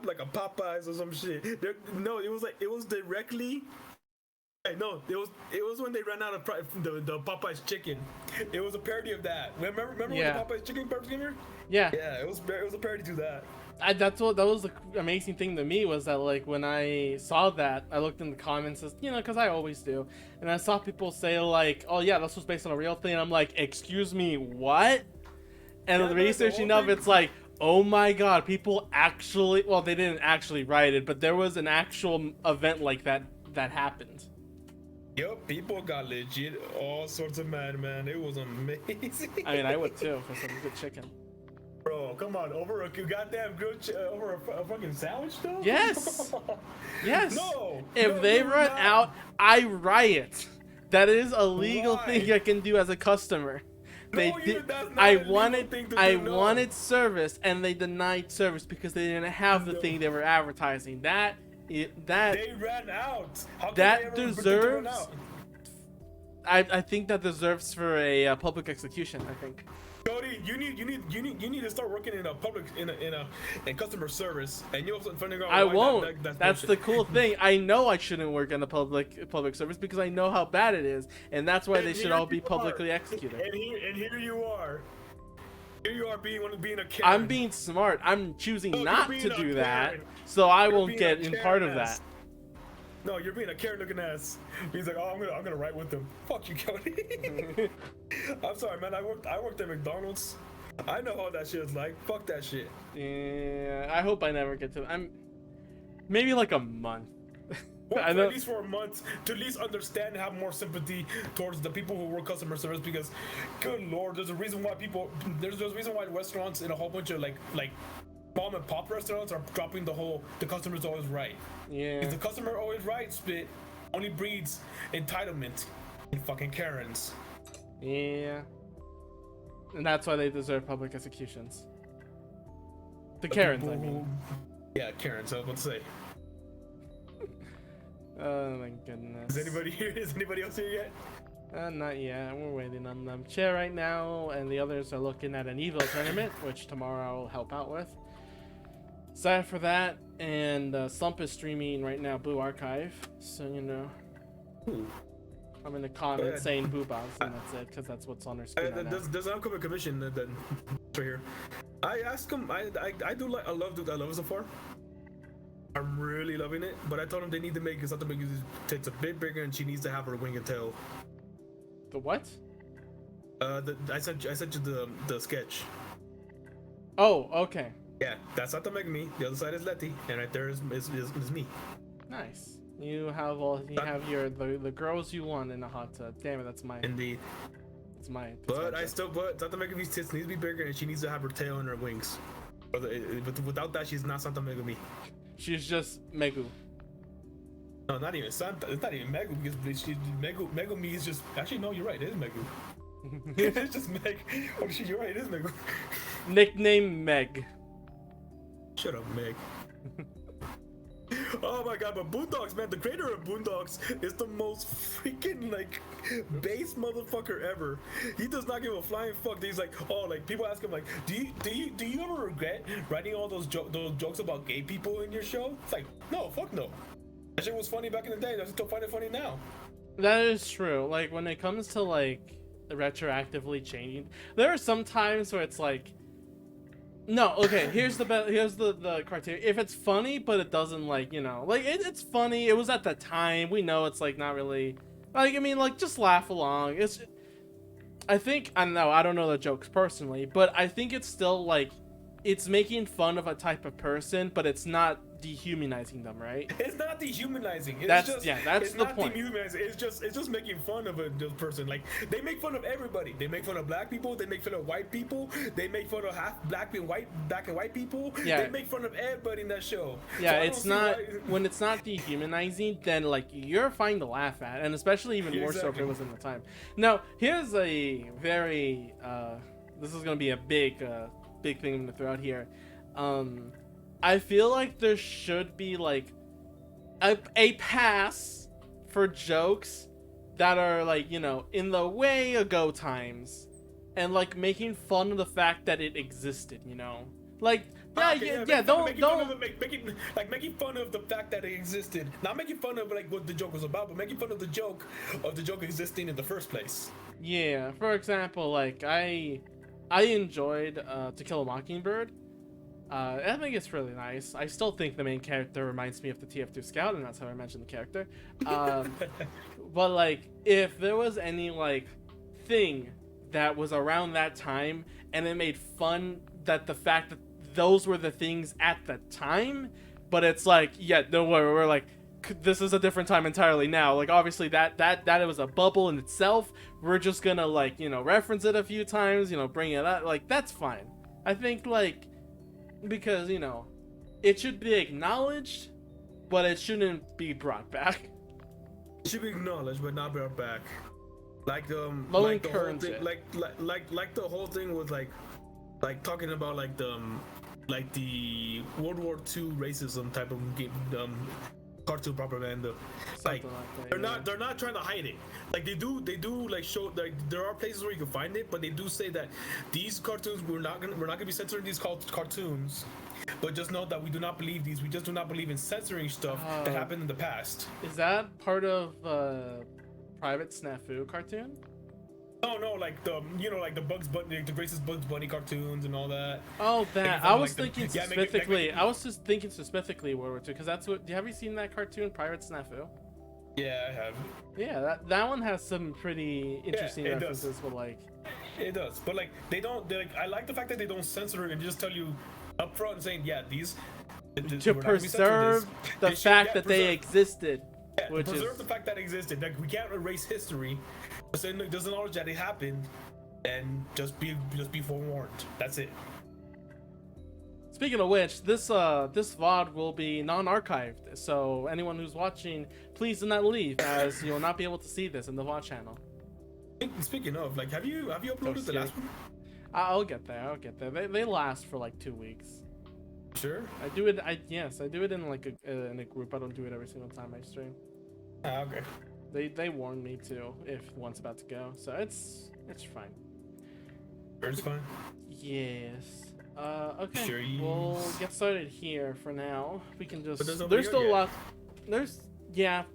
like a Popeyes or some shit. No, it was directly. Hey, no, it was when they ran out of the Popeyes chicken. It was a parody of that. Remember when the Popeyes chicken burger came here? Yeah. Yeah, it was a parody to that. That was the amazing thing to me was that like when I saw that, I looked in the comments, because I always do, and I saw people say like, "Oh yeah, this was based on a real thing." And I'm like, "Excuse me, what?" And Yeah, the researching of it's like, oh my god, people actually, well, they didn't actually write it, but there was an actual event like that happened. Yep, people got legit all sorts of mad, man. It was amazing. I mean, I would too for some good chicken. Bro, come on, over a goddamn over a fucking sandwich though? Yes. Yes. No. If they run out, I riot. That is a legal Why? thing I can do as a customer. They No, did. that's not I a legal wanted. thing to I do, no. wanted service, and they denied service because they didn't have the thing they were advertising. That They ran out. How could that they ever deserves. run out? I think that deserves for a public execution. I think. Cody, you need to start working in a public in customer service, and you'll figure out. I why won't. That's bullshit. the cool thing. I know I shouldn't work in the public service because I know how bad it is, and that's why they should all be publicly executed. And here you are. Here you are being a Karen. I'm being smart. I'm choosing No, not you're to being a do that, Karen. so I You're won't being get a in Karen part of ass. that. No, you're being a Karen looking ass. He's like, oh, I'm gonna write with them. Fuck you, Cody. I'm sorry, man. I worked at McDonald's. I know how that shit is like. Fuck that shit. Yeah, I hope I never get to. I'm maybe like a month. Work I for know. at least for a month to at least understand and have more sympathy towards the people who work customer service, because good lord, there's a reason why restaurants and a whole bunch of like mom and pop restaurants are dropping the customer's always right. Yeah. Because the customer always right spit only breeds entitlement and fucking Karens. Yeah. And that's why they deserve public executions. The Karens, I mean. Yeah, Karens, I was about to say. Oh my goodness. Is anybody else here yet? Not yet. We're waiting on them. Chair right now, and the others are looking at an Evo tournament, which tomorrow I will help out with. Excited for that, and Slump is streaming right now Boo Archive, so you know. Ooh. I'm in the comments saying Boo Boss, and that's it, because that's what's on our screen right now. There's an upcoming commission that right here. I asked him. I love it so far. I'm really loving it, but I told him they need to make it something because it's a bit bigger and she needs to have her wing and tail. The what? I sent you the sketch. Oh, okay. Yeah, that's not the Megami. The other side is Letty, and right there is me. Nice. You have the girls you want in a hot tub. Damn it, that's my. Indeed. It's my. But Santa Megami's tits needs to be bigger, and she needs to have her tail and her wings. Without that, she's not Santa Megami. She's just Megu. No, not even Santa. It's not even Megu because Megumi is just. Actually, no, you're right. It is Megu. It's just Meg. Oh shit, you're right. It is Megu. Nickname Meg. Shut up, Meg. Oh my god, but Boondocks, man, the creator of Boondocks is the most freaking like base motherfucker ever. He does not give a flying fuck. He's like, oh, like people ask him like, do you ever regret writing all those jokes about gay people in your show? It's like, no, fuck no. That shit was funny back in the day. I still find it funny now. That is true. Like when it comes to like retroactively changing, there are some times where it's like, no, okay, here's the criteria. If it's funny, but it doesn't like, you know, like it's funny. It was at the time. We know it's like not really, like, I mean, like just laugh along. I don't know the jokes personally, but I think it's still like, it's making fun of a type of person, but it's not dehumanizing them, right? It's not dehumanizing. That's the point. It's just making fun of a person. Like they make fun of everybody. They make fun of black people. They make fun of white people. They make fun of half black and white people. Yeah. They make fun of everybody in that show. Yeah, so it's not when it's not dehumanizing, then like you're fine to laugh at, and especially even more so if it was in the time. Now, here's a very this is gonna be a big thing I'm gonna throw out here. I feel like there should be like a pass for jokes that are like, you know, in the way ago times and like making fun of the fact that it existed, you know? Like Yeah, Okay, yeah. making fun of making fun of the fact that it existed. Not making fun of like what the joke was about, but making fun of the joke existing in the first place. Yeah. For example, like I enjoyed To Kill a Mockingbird. I think it's really nice. I still think the main character reminds me of the TF2 Scout, and that's how I mentioned the character. But like, if there was any like thing that was around that time, and it made fun that the fact that those were the things at the time, but it's like, yeah, no, we're like, this is a different time entirely now. Like, obviously that it was a bubble in itself. We're just gonna like, you know, reference it a few times, you know, bring it up. Like, that's fine. I think like, because, you know, it should be acknowledged, but it shouldn't be brought back. It should be acknowledged, but not brought back. Like Low like the whole encourage thing, it. like the whole thing was like talking about like the World War II racism type of game, cartoon propaganda. Something like that, they're not trying to hide it. Like they do like show, like there are places where you can find it, but they do say that these cartoons, we're not gonna be censoring these cartoons, but just know that we do not believe these. We just do not believe in censoring stuff that happened in the past. Is that part of Private Snafu cartoon? No, like the like the Bugs Bunny, the racist Bugs Bunny cartoons and all that. Oh, that. I was thinking yeah, specifically. I was just thinking specifically World War II, because that's what. Have you seen that cartoon, Private Snafu? Yeah, I have. Yeah, that one has some pretty interesting references, but like. It does, but like they don't. Like, I like the fact that they don't censor it and just tell you up front and saying, yeah, these. To preserve the fact that they existed. Yeah, which preserve the fact that it existed. Like, we can't erase history. Just acknowledge that it happened, and just be forewarned. That's it. Speaking of which, this VOD will be non-archived, so anyone who's watching, please do not leave, as you will not be able to see this in the VOD channel. Speaking of, like, have you uploaded the last one? I'll get there. They last for like 2 weeks. Sure. I do it in like in a group. I don't do it every single time I stream. Okay. They warn me too if one's about to go, so it's fine. It's fine. Yes. Okay. Sure. We'll get started here for now. We can just. But there's still a lot.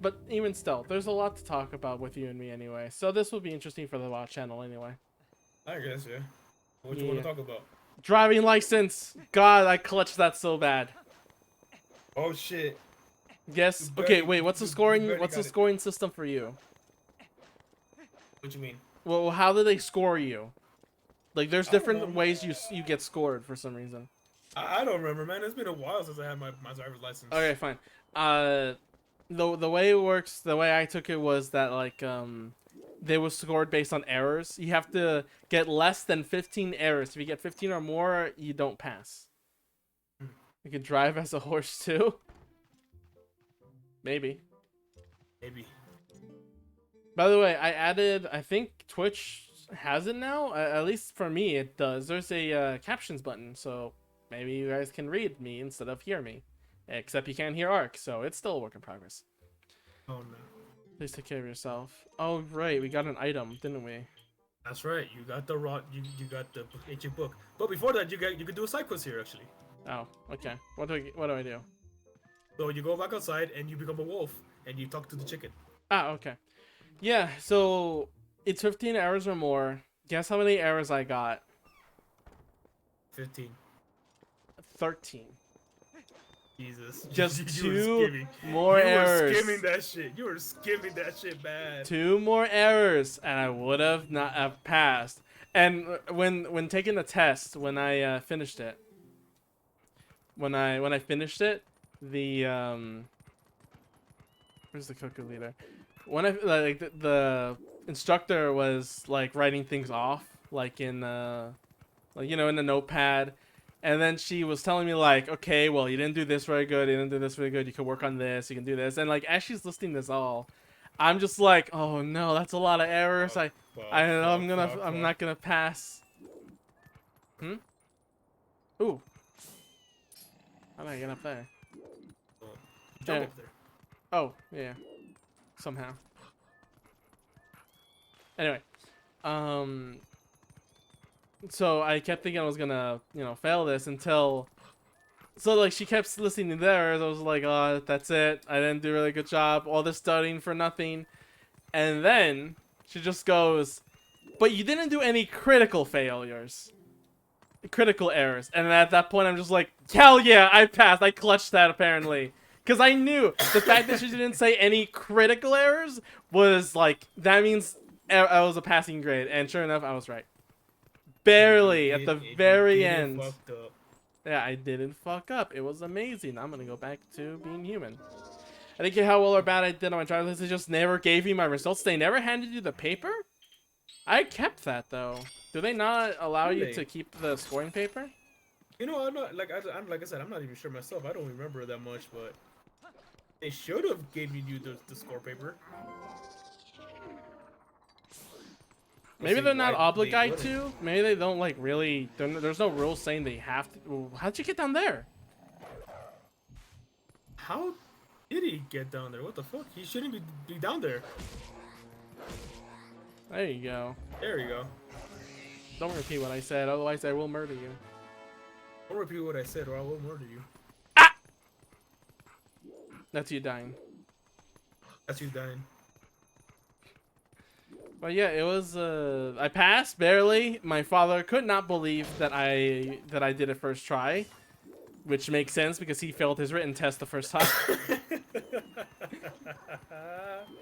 But even still, there's a lot to talk about with you and me anyway. So this will be interesting for the VOD channel anyway. I guess, yeah. What do you want to talk about? Driving license. God, I clutched that so bad. Oh shit. Yes. Okay. Wait. What's the scoring? What's the scoring system for you? What you mean? Well, how do they score you? Like, there's different ways you get scored for some reason. I don't remember, man. It's been a while since I had my driver's license. Okay, fine. The way it works, the way I took it was that like they were scored based on errors. You have to get less than 15 errors. If you get 15 or more, you don't pass. You can drive as a horse too. Maybe. By the way, I added. I think Twitch has it now. At least for me, it does. There's a captions button, so maybe you guys can read me instead of hear me. Except you can't hear Ark, so it's still a work in progress. Oh no. Please take care of yourself. Oh right, we got an item, didn't we? That's right. You got the you got the ancient book. But before that, you could do a side quest here actually. Oh, okay. What do I do? So you go back outside and you become a wolf and you talk to the chicken. Ah, okay. Yeah, so it's 15 hours or more. Guess how many errors I got? 15. 13. Jesus. Just two more errors. You were skimming that shit. You were skimming that shit bad. 2 more errors, and I would have not have passed. And when taking the test, when I finished it, when I finished it, the where's the cuckoo leader? When I like the instructor was like writing things off, like in like, you know, in the notepad. And then she was telling me like, okay, well, you didn't do this very good. You didn't do this very good. You can work on this. You can do this. And like, as she's listing this all, I'm just like, oh no, that's a lot of errors. I'm not gonna pass. Ooh. How do I get up there? Jump up there. Oh, yeah. Somehow. Anyway. So I kept thinking I was gonna, you know, fail this until So like she kept listening to theirs. I was like, oh, that's it. I didn't do a really good job. All this studying for nothing. And then she just goes, but you didn't do any critical failures. Critical errors. And at that point, I'm just like, hell yeah, I passed. I clutched that apparently. Because I knew the fact that she didn't say any critical errors was like, that means I was a passing grade. And sure enough, I was right. Barely at the very end. Yeah, I didn't fuck up. It was amazing. I'm gonna go back to being human. I didn't care how well or bad I did on my driver's license. They just never gave me my results. They never handed you the paper? I kept that though. Do they not allow you to keep the scoring paper? You know, I'm not like like I said, I'm not even sure myself. I don't remember that much, but they should have gave you the score paper. Maybe they're not obligated to. Maybe they don't like really. There's no rules saying they have to. How'd you get down there? How did he get down there? What the fuck? He shouldn't be down there. There you go. There you go. Don't repeat what I said, otherwise I will murder you. Don't repeat what I said, or I will murder you. Ah! That's you dying. That's you dying. But yeah, it was. I passed barely. My father could not believe that I did it first try, which makes sense because he failed his written test the first time.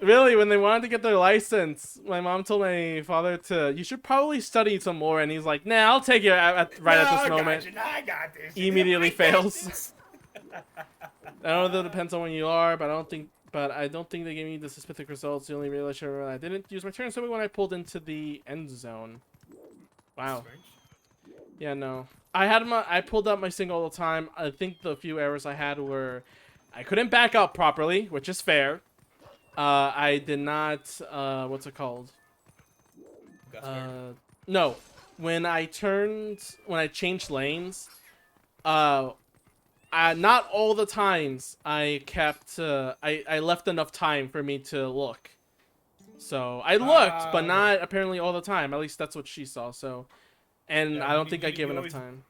Really, when they wanted to get their license, my mom told my father to, you should probably study some more, and he's like, nah, I'll take it at this moment. I got this. Immediately fails. I don't know if it depends on when you are, but I don't think they gave me the specific results. The only realization I didn't use my turn so when I pulled into the end zone. Wow. Yeah, no. I pulled out my single all the time. I think the few errors I had were I couldn't back up properly, which is fair. I did not what's it called? No. When I changed lanes, not all the times I kept I left enough time for me to look. So I looked, but not apparently all the time. At least that's what she saw. So, and yeah, I don't think I gave enough time.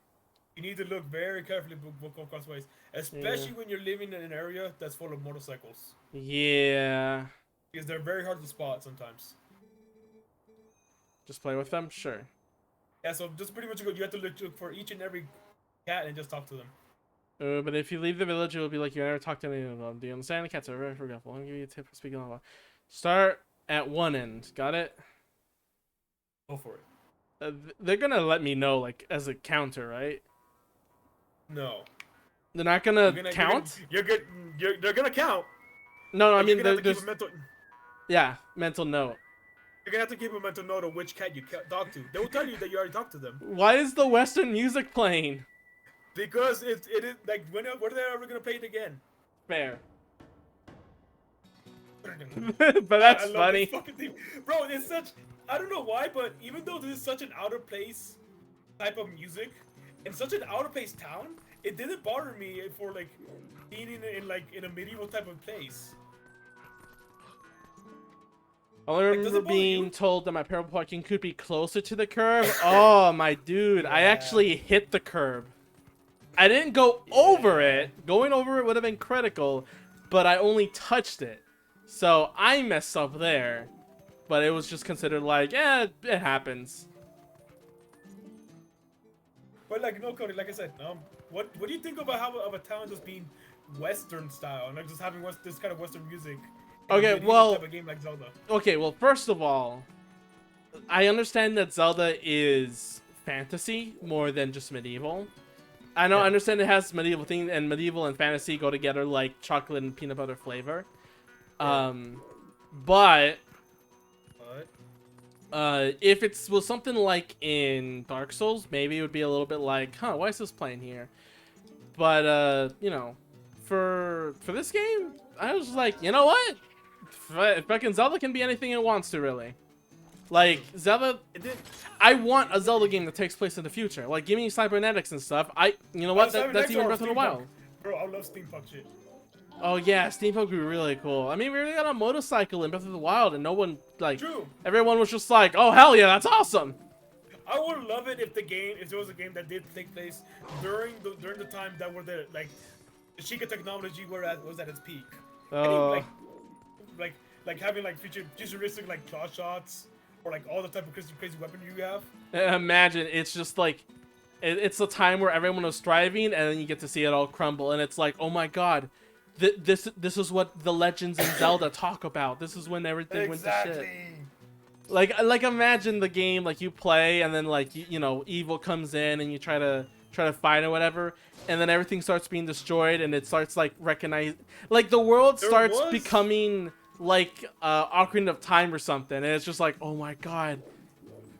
You need to look very carefully across ways, especially when you're living in an area that's full of motorcycles. Yeah. Because they're very hard to spot sometimes. Just play with them, sure. Yeah, so just pretty much you have to look for each and every cat and just talk to them. But if you leave the village, it will be like you never talked to any of them. Do you understand? The cats are very forgetful. I'll give you a tip for speaking of. Start at one end. Got it? Go for it. They're gonna let me know, like, as a counter, right? No. They're not gonna count? They're gonna count. No, I mean, there's... Yeah, mental note. You're gonna have to keep a mental note of which cat you talk to. They will tell you that you already talked to them. Why is the Western music playing? Because it is like when are they ever gonna play it again? Fair. But that's funny. Bro, it's such, I don't know why, but even though this is such an out of place type of music in such an out of place town, it didn't bother me for like being in a medieval type of place. I remember being told that my parallel parking could be closer to the curb. Oh my dude, yeah. I actually hit the curb. I didn't go over it. Going over it would have been critical, but I only touched it. So I messed up there. But it was just considered like, it happens. But like, no, Cody, like I said, what do you think about how of a town just being Western style, like just having this kind of Western music? Okay, well, type of game like Zelda? Okay, well, first of all, I understand that Zelda is fantasy more than just medieval. I understand it has medieval thing, and medieval and fantasy go together like chocolate and peanut butter flavor. Yeah. But if it was something like in Dark Souls, maybe it would be a little bit like, huh, why is this playing here? But you know, for this game, I was like, you know what? Fucking Zelda can be anything it wants to, really. Like, Zelda, I want a Zelda game that takes place in the future. Like, give me cybernetics and stuff. You know what? That's even Breath of the Wild. Bro, I love steampunk shit. Oh yeah, steampunk would be really cool. I mean, we really got a motorcycle in Breath of the Wild, and no one, like, everyone was just like, oh hell yeah, that's awesome. I would love it if there was a game that did take place during the time that were the the Sheikah technology was at its peak. Any like like having like futuristic like claw shots or like all the type of crazy weapon you have. Imagine it's just like it's the time where everyone was striving, and then you get to see it all crumble, and it's like, oh my god, this is what the legends in Zelda talk about. This is when everything went to shit. Like imagine the game like you play, and then like you know evil comes in, and you try to fight or whatever, and then everything starts being destroyed, and it starts like like the world starts becoming like Ocarina of Time or something, and it's just like, oh my god.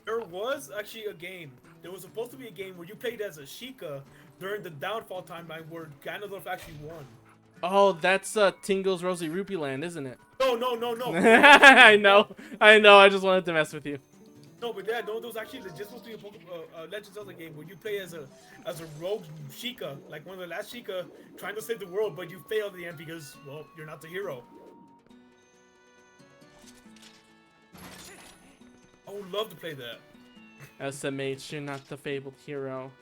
There was actually a game. There was supposed to be a game where you played as a Sheikah during the downfall timeline where Ganondorf actually won. Oh, that's Tingle's Rosy Rupee Land, isn't it? No. I know. I just wanted to mess with you. No, but yeah, no, there was actually just supposed to be a Legend of Zelda game where you play as a rogue Sheikah, like one of the last Sheikah, trying to save the world, but you fail at the end because, well, you're not the hero. I would love to play that. SMH, you're not the fabled hero.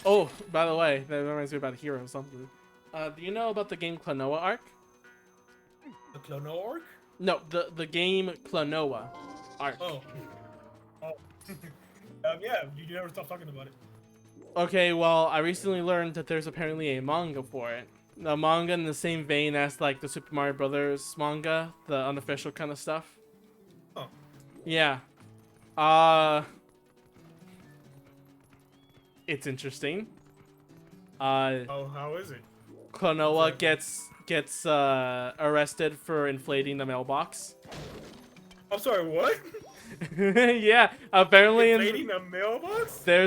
Oh, by the way, that reminds me about a hero or something. Do you know about the game Klonoa Arc? The Klonoa Arc? No, the game Klonoa Arc. Oh. Yeah, you never stop talking about it. Okay, well, I recently learned that there's apparently a manga for it. A manga in the same vein as like the Super Mario Brothers manga, the unofficial kind of stuff. Oh. Yeah. It's interesting. Oh, how is it? Klonoa gets arrested for inflating the mailbox. I'm sorry, what? Yeah, apparently inflating a mailbox? There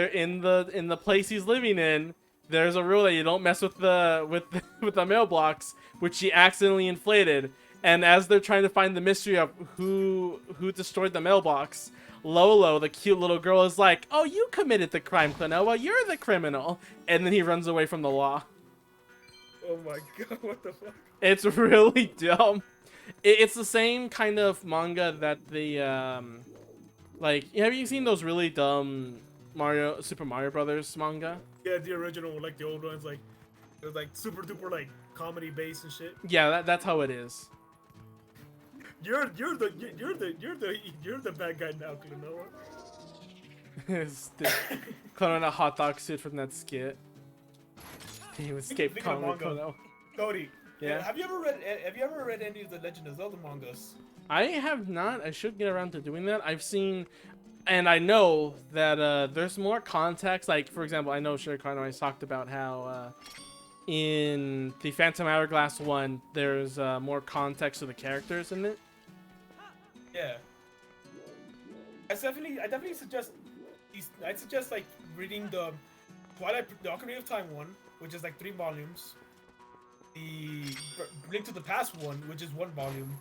in the place he's living in, there's a rule that you don't mess with the mailbox, which she accidentally inflated. And as they're trying to find the mystery of who destroyed the mailbox, Lolo, the cute little girl, is like, "Oh, you committed the crime, Klonoa. You're the criminal." And then he runs away from the law. Oh my god, what the fuck? It's really dumb. It's the same kind of manga that the like, have you seen those really dumb Super Mario Brothers manga? Yeah, the original, like the old ones, like it was like super duper like comedy based and shit. Yeah, that's how it is. You're the bad guy now, Klonoa. Klonoa in a hot dog suit from that skit. He escaped Klonoa. Cody, yeah. Have you ever read any of the Legend of Zelda mangas? I have not. I should get around to doing that. I've seen, and I know that there's more context. Like, for example, I know Shirikano always talked about how in the Phantom Hourglass one, there's more context to the characters in it. Yeah. I definitely suggest like reading the Twilight, the Ocarina of Time one, which is like 3 volumes. The Link to the Past one, which is 1 volume.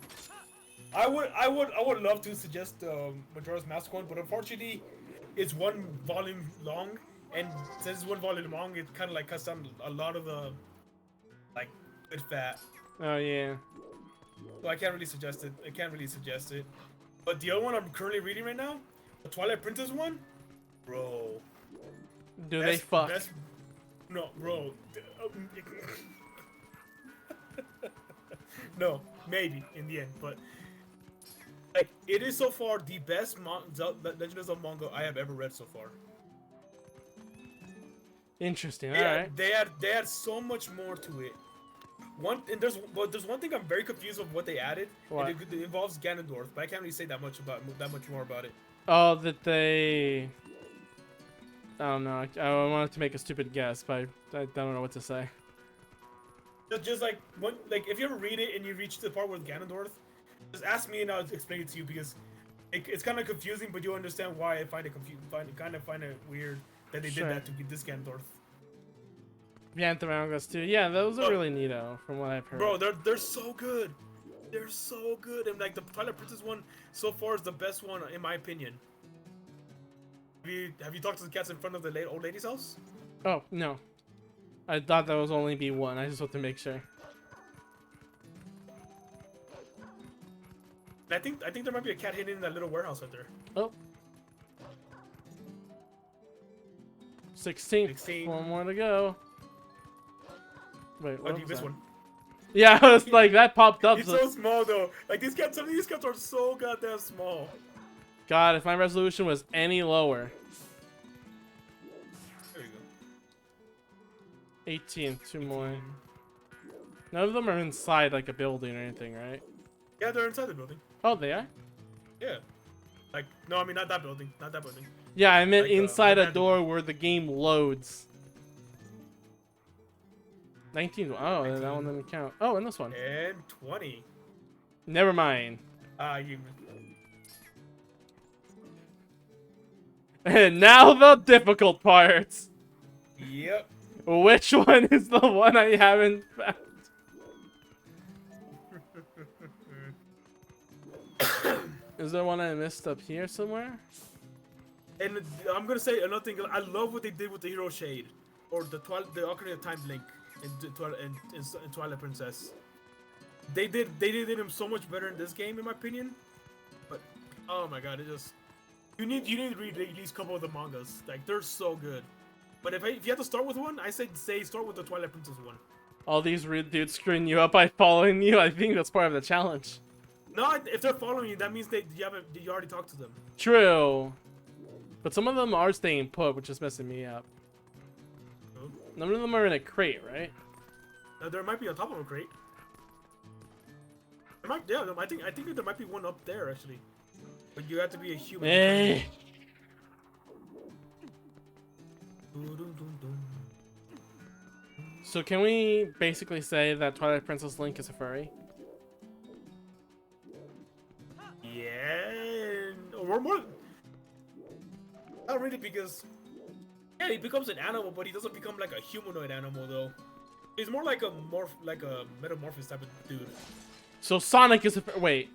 I would love to suggest Majora's Mask one, but unfortunately, it's 1 volume long, and since it's 1 volume long, it kind of like cuts down a lot of the like good fat. Oh yeah. So I can't really suggest it. But the other one I'm currently reading right now, the Twilight Princess one, bro. Do they fuck? No, bro. No, maybe in the end, but like it is so far the best Legend of Zelda manga I have ever read so far. Interesting. All right. They add so much more to it. There's one thing I'm very confused of what they added. What? It involves Ganondorf, but I can't really say that much more about it. Oh, that they. I don't know. I wanted to make a stupid guess, but I don't know what to say. Just like if you ever read it and you reach the part with Ganondorf, just ask me and I'll explain it to you because it's kind of confusing, but you'll understand why I find it find it weird that they did that to get this Ganondorf. Phantom Hourglass too. Yeah, those are really neato from what I've heard. Bro, they're so good. They're so good, and like the Twilight Princess one so far is the best one in my opinion. Have you talked to the cats in front of the old lady's house? Oh no, I thought that was only be 1. I just want to make sure. I think there might be a cat hidden in that little warehouse right there. Oh. 16th. 16. One more to go. Wait, Oh, what you was missed that? one. Yeah, I was like, that popped up. He's so small though. Like these cats, some of these cats are so goddamn small. God, if my resolution was any lower. There you go. 18, two 18. more. None of them are inside like a building or anything, right? Yeah, they're inside the building. Oh, they are? Yeah. Like, no, I mean not that building. Not that building. Yeah, I meant Like, inside the a bad door building. where the game loads. 19. Oh, 19. that one didn't count. Oh, and this one. And 20. Never mind. You. And now the difficult parts. Yep. Which one is the one I haven't found? Is there one I missed up here somewhere? And I'm gonna say another thing. I love what they did with the Hero Shade, or the Ocarina of Time Link in Twilight Princess. They did him so much better in this game, in my opinion. But oh my god, it just you need to read at least a couple of the mangas. Like they're so good. But if you have to start with one, I say start with the Twilight Princess one. All these rude dudes screwing you up by following you. I think that's part of the challenge. No, if they're following you, that means you already talked to them. True. But some of them are staying put, which is messing me up. Oh. None of them are in a crate, right? There might be on top of a crate. There might, yeah, I think there might be one up there actually. But you have to be a human. Hey. So can we basically say that Twilight Princess Link is a furry? Yeah, or more. Not really, because yeah, he becomes an animal, but he doesn't become like a humanoid animal though. He's more like a metamorphosis type of dude. So Sonic is a wait.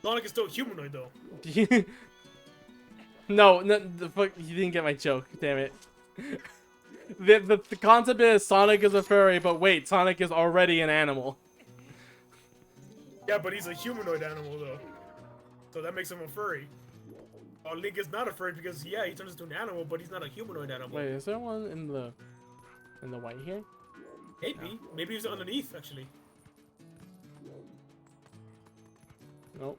Sonic is still humanoid though. No, the fuck, you didn't get my joke. Damn it. The concept is Sonic is a furry, but wait, Sonic is already an animal. Yeah, but he's a humanoid animal though, so that makes him a furry. Link is not a furry because yeah, he turns into an animal, but he's not a humanoid animal. Wait, is there one in the white here? Maybe, maybe he's underneath actually. Nope.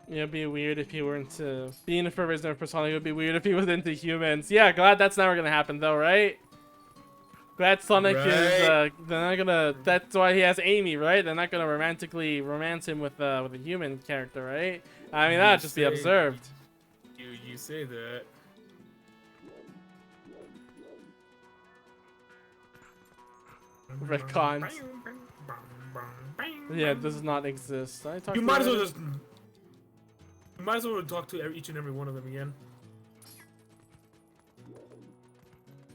It'd be weird if he were into being a furry for Sonic. It would be weird if he was into humans. Yeah, glad that's never gonna happen though, right? Glad Sonic is. They're not gonna. That's why he has Amy, right? They're not gonna romantically romance him with a human character, right? I mean, that'd just be absurd. You say that. Retcons. Yeah, this does not exist. You might as well just. You might as well talk to each and every one of them again.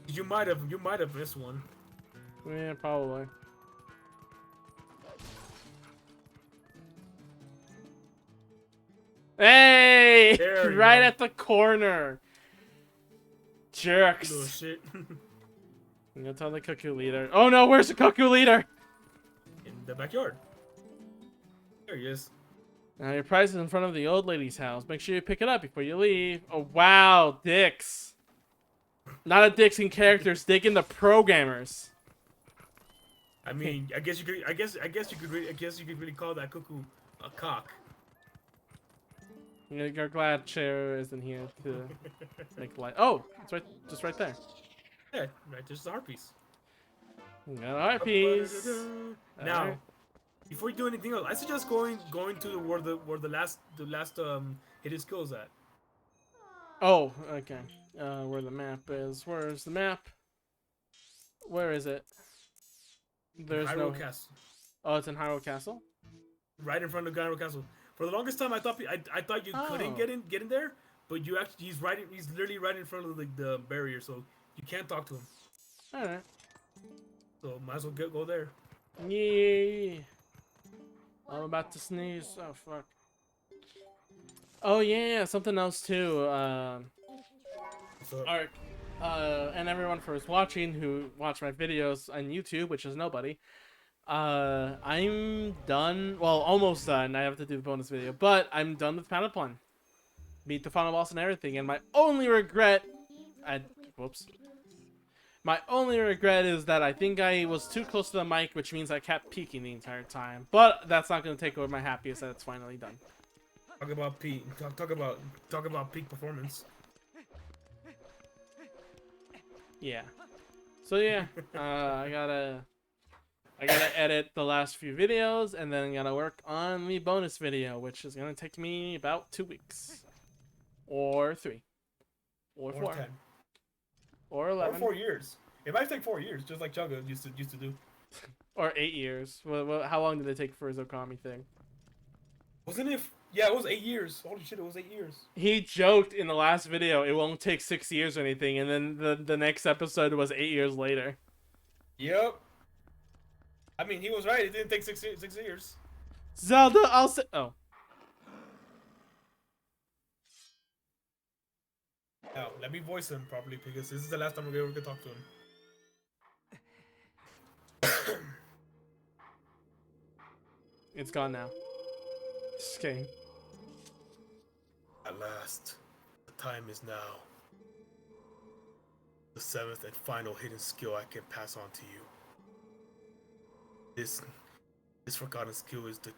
You might have missed one. Yeah, probably. Hey! Right at the corner. Jerks. Little shit. I'm gonna tell the cuckoo leader. Oh no, where's the cuckoo leader? In the backyard. There he is. Now your prize is in front of the old lady's house. Make sure you pick it up before you leave. Oh wow, dicks. Not a dicks in characters, dick in the programmers. I mean, I guess you could really call that cuckoo a cock. You're glad Cher isn't here to make light. Oh, it's right, just right there. Yeah, right. There's the harpies. We got a harpies. Now, Alright. before you do anything else, I suggest going to where the last hidden skill is at. Oh, okay. Where the map is. Where's the map? Where is it? There's Hyrule Castle. Oh, it's in Hyrule Castle? Right in front of Hyrule Castle. For the longest time, I thought you couldn't get in there, but you actually he's literally right in front of the barrier, so you can't talk to him. All right. So might as well go there. Yeah. I'm about to sneeze. Oh fuck. Oh yeah, something else too. So, Ark. and everyone for watching who watch my videos on YouTube, which is nobody. I'm done. Well, almost done. I have to do the bonus video, but I'm done with Panopon. Beat the final boss and everything, and my only regret, whoops. My only regret is that I think I was too close to the mic, which means I kept peeking the entire time. But that's not going to take away my happiness that it's finally done. Talk about peak. Talk about peak performance. Yeah. So yeah, I gotta edit the last few videos, and then I gotta work on the bonus video, which is gonna take me about 2 weeks, or 3, or 4, 10. or 11, or 4 years. It might take 4 years, just like Chugga used to do. or 8 years. How long did it take for his Okami thing? Wasn't it? Yeah, it was 8 years. Holy shit, it was 8 years. He joked in the last video it won't take 6 years or anything, and then the next episode was 8 years later. Yep. I mean, he was right. It didn't take 6 years. Zelda, I'll say. Oh. Now, let me voice him properly because this is the last time we're ever gonna talk to him. It's gone now. Just kidding. At last, the time is now. The 7th and final hidden skill I can pass on to you. This forgotten skill is the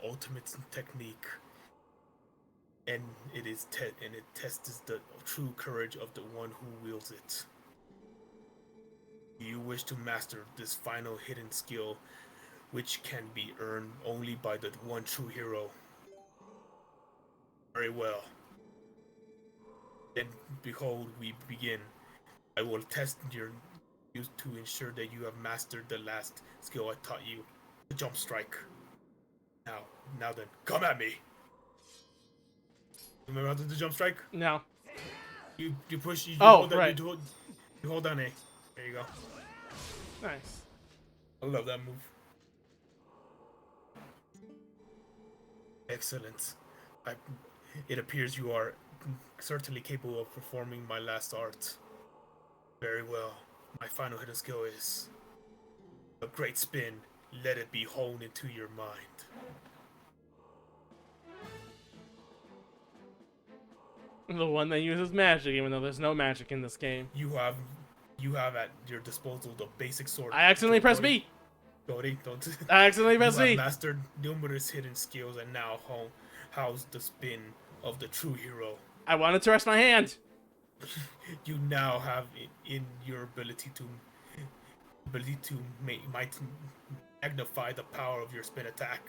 ultimate technique, and it tests the true courage of the one who wields it. You wish to master this final hidden skill, which can be earned only by the one true hero. Very well. Then, behold, we begin. I will test you to ensure that you have mastered the last skill I taught you, the jump strike. Now then, come at me. Remember how to do the jump strike? No. You push. You hold down, right. You hold down A. There you go. Nice. I love that move. Excellent. It appears you are certainly capable of performing my last art. Very well. My final hidden skill is a great spin. Let it be honed into your mind. The one that uses magic, even though there's no magic in this game. You have at your disposal the basic sword. I accidentally pressed B. Don't. I accidentally pressed You B. have mastered numerous hidden skills and now house the spin of the true hero. I wanted to rest my hand. You now have in your ability to magnify the power of your spin attack.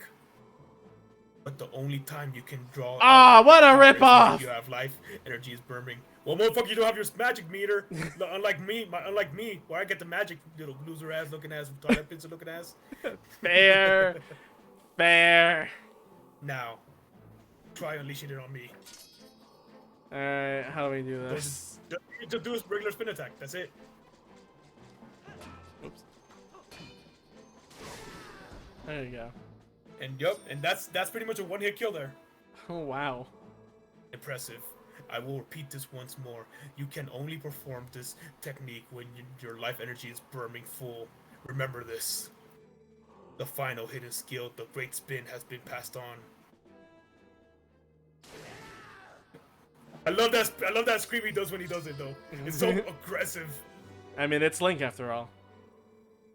But the only time you can draw. What a ripoff! You have life, energy is burning. Well, motherfucker, you don't have your magic meter. unlike me, where I get the magic, little loser ass looking ass, Twilight Pizza looking ass. Fair. Now, try unleashing it on me. Alright, how do we do this? Just do a regular spin attack. That's it. Oops. There you go. And that's pretty much a one-hit kill there. Oh wow. Impressive. I will repeat this once more. You can only perform this technique when your life energy is burning full. Remember this. The final hidden skill, the great spin, has been passed on. I love that scream he does when he does it though. It's so aggressive. I mean, it's Link after all.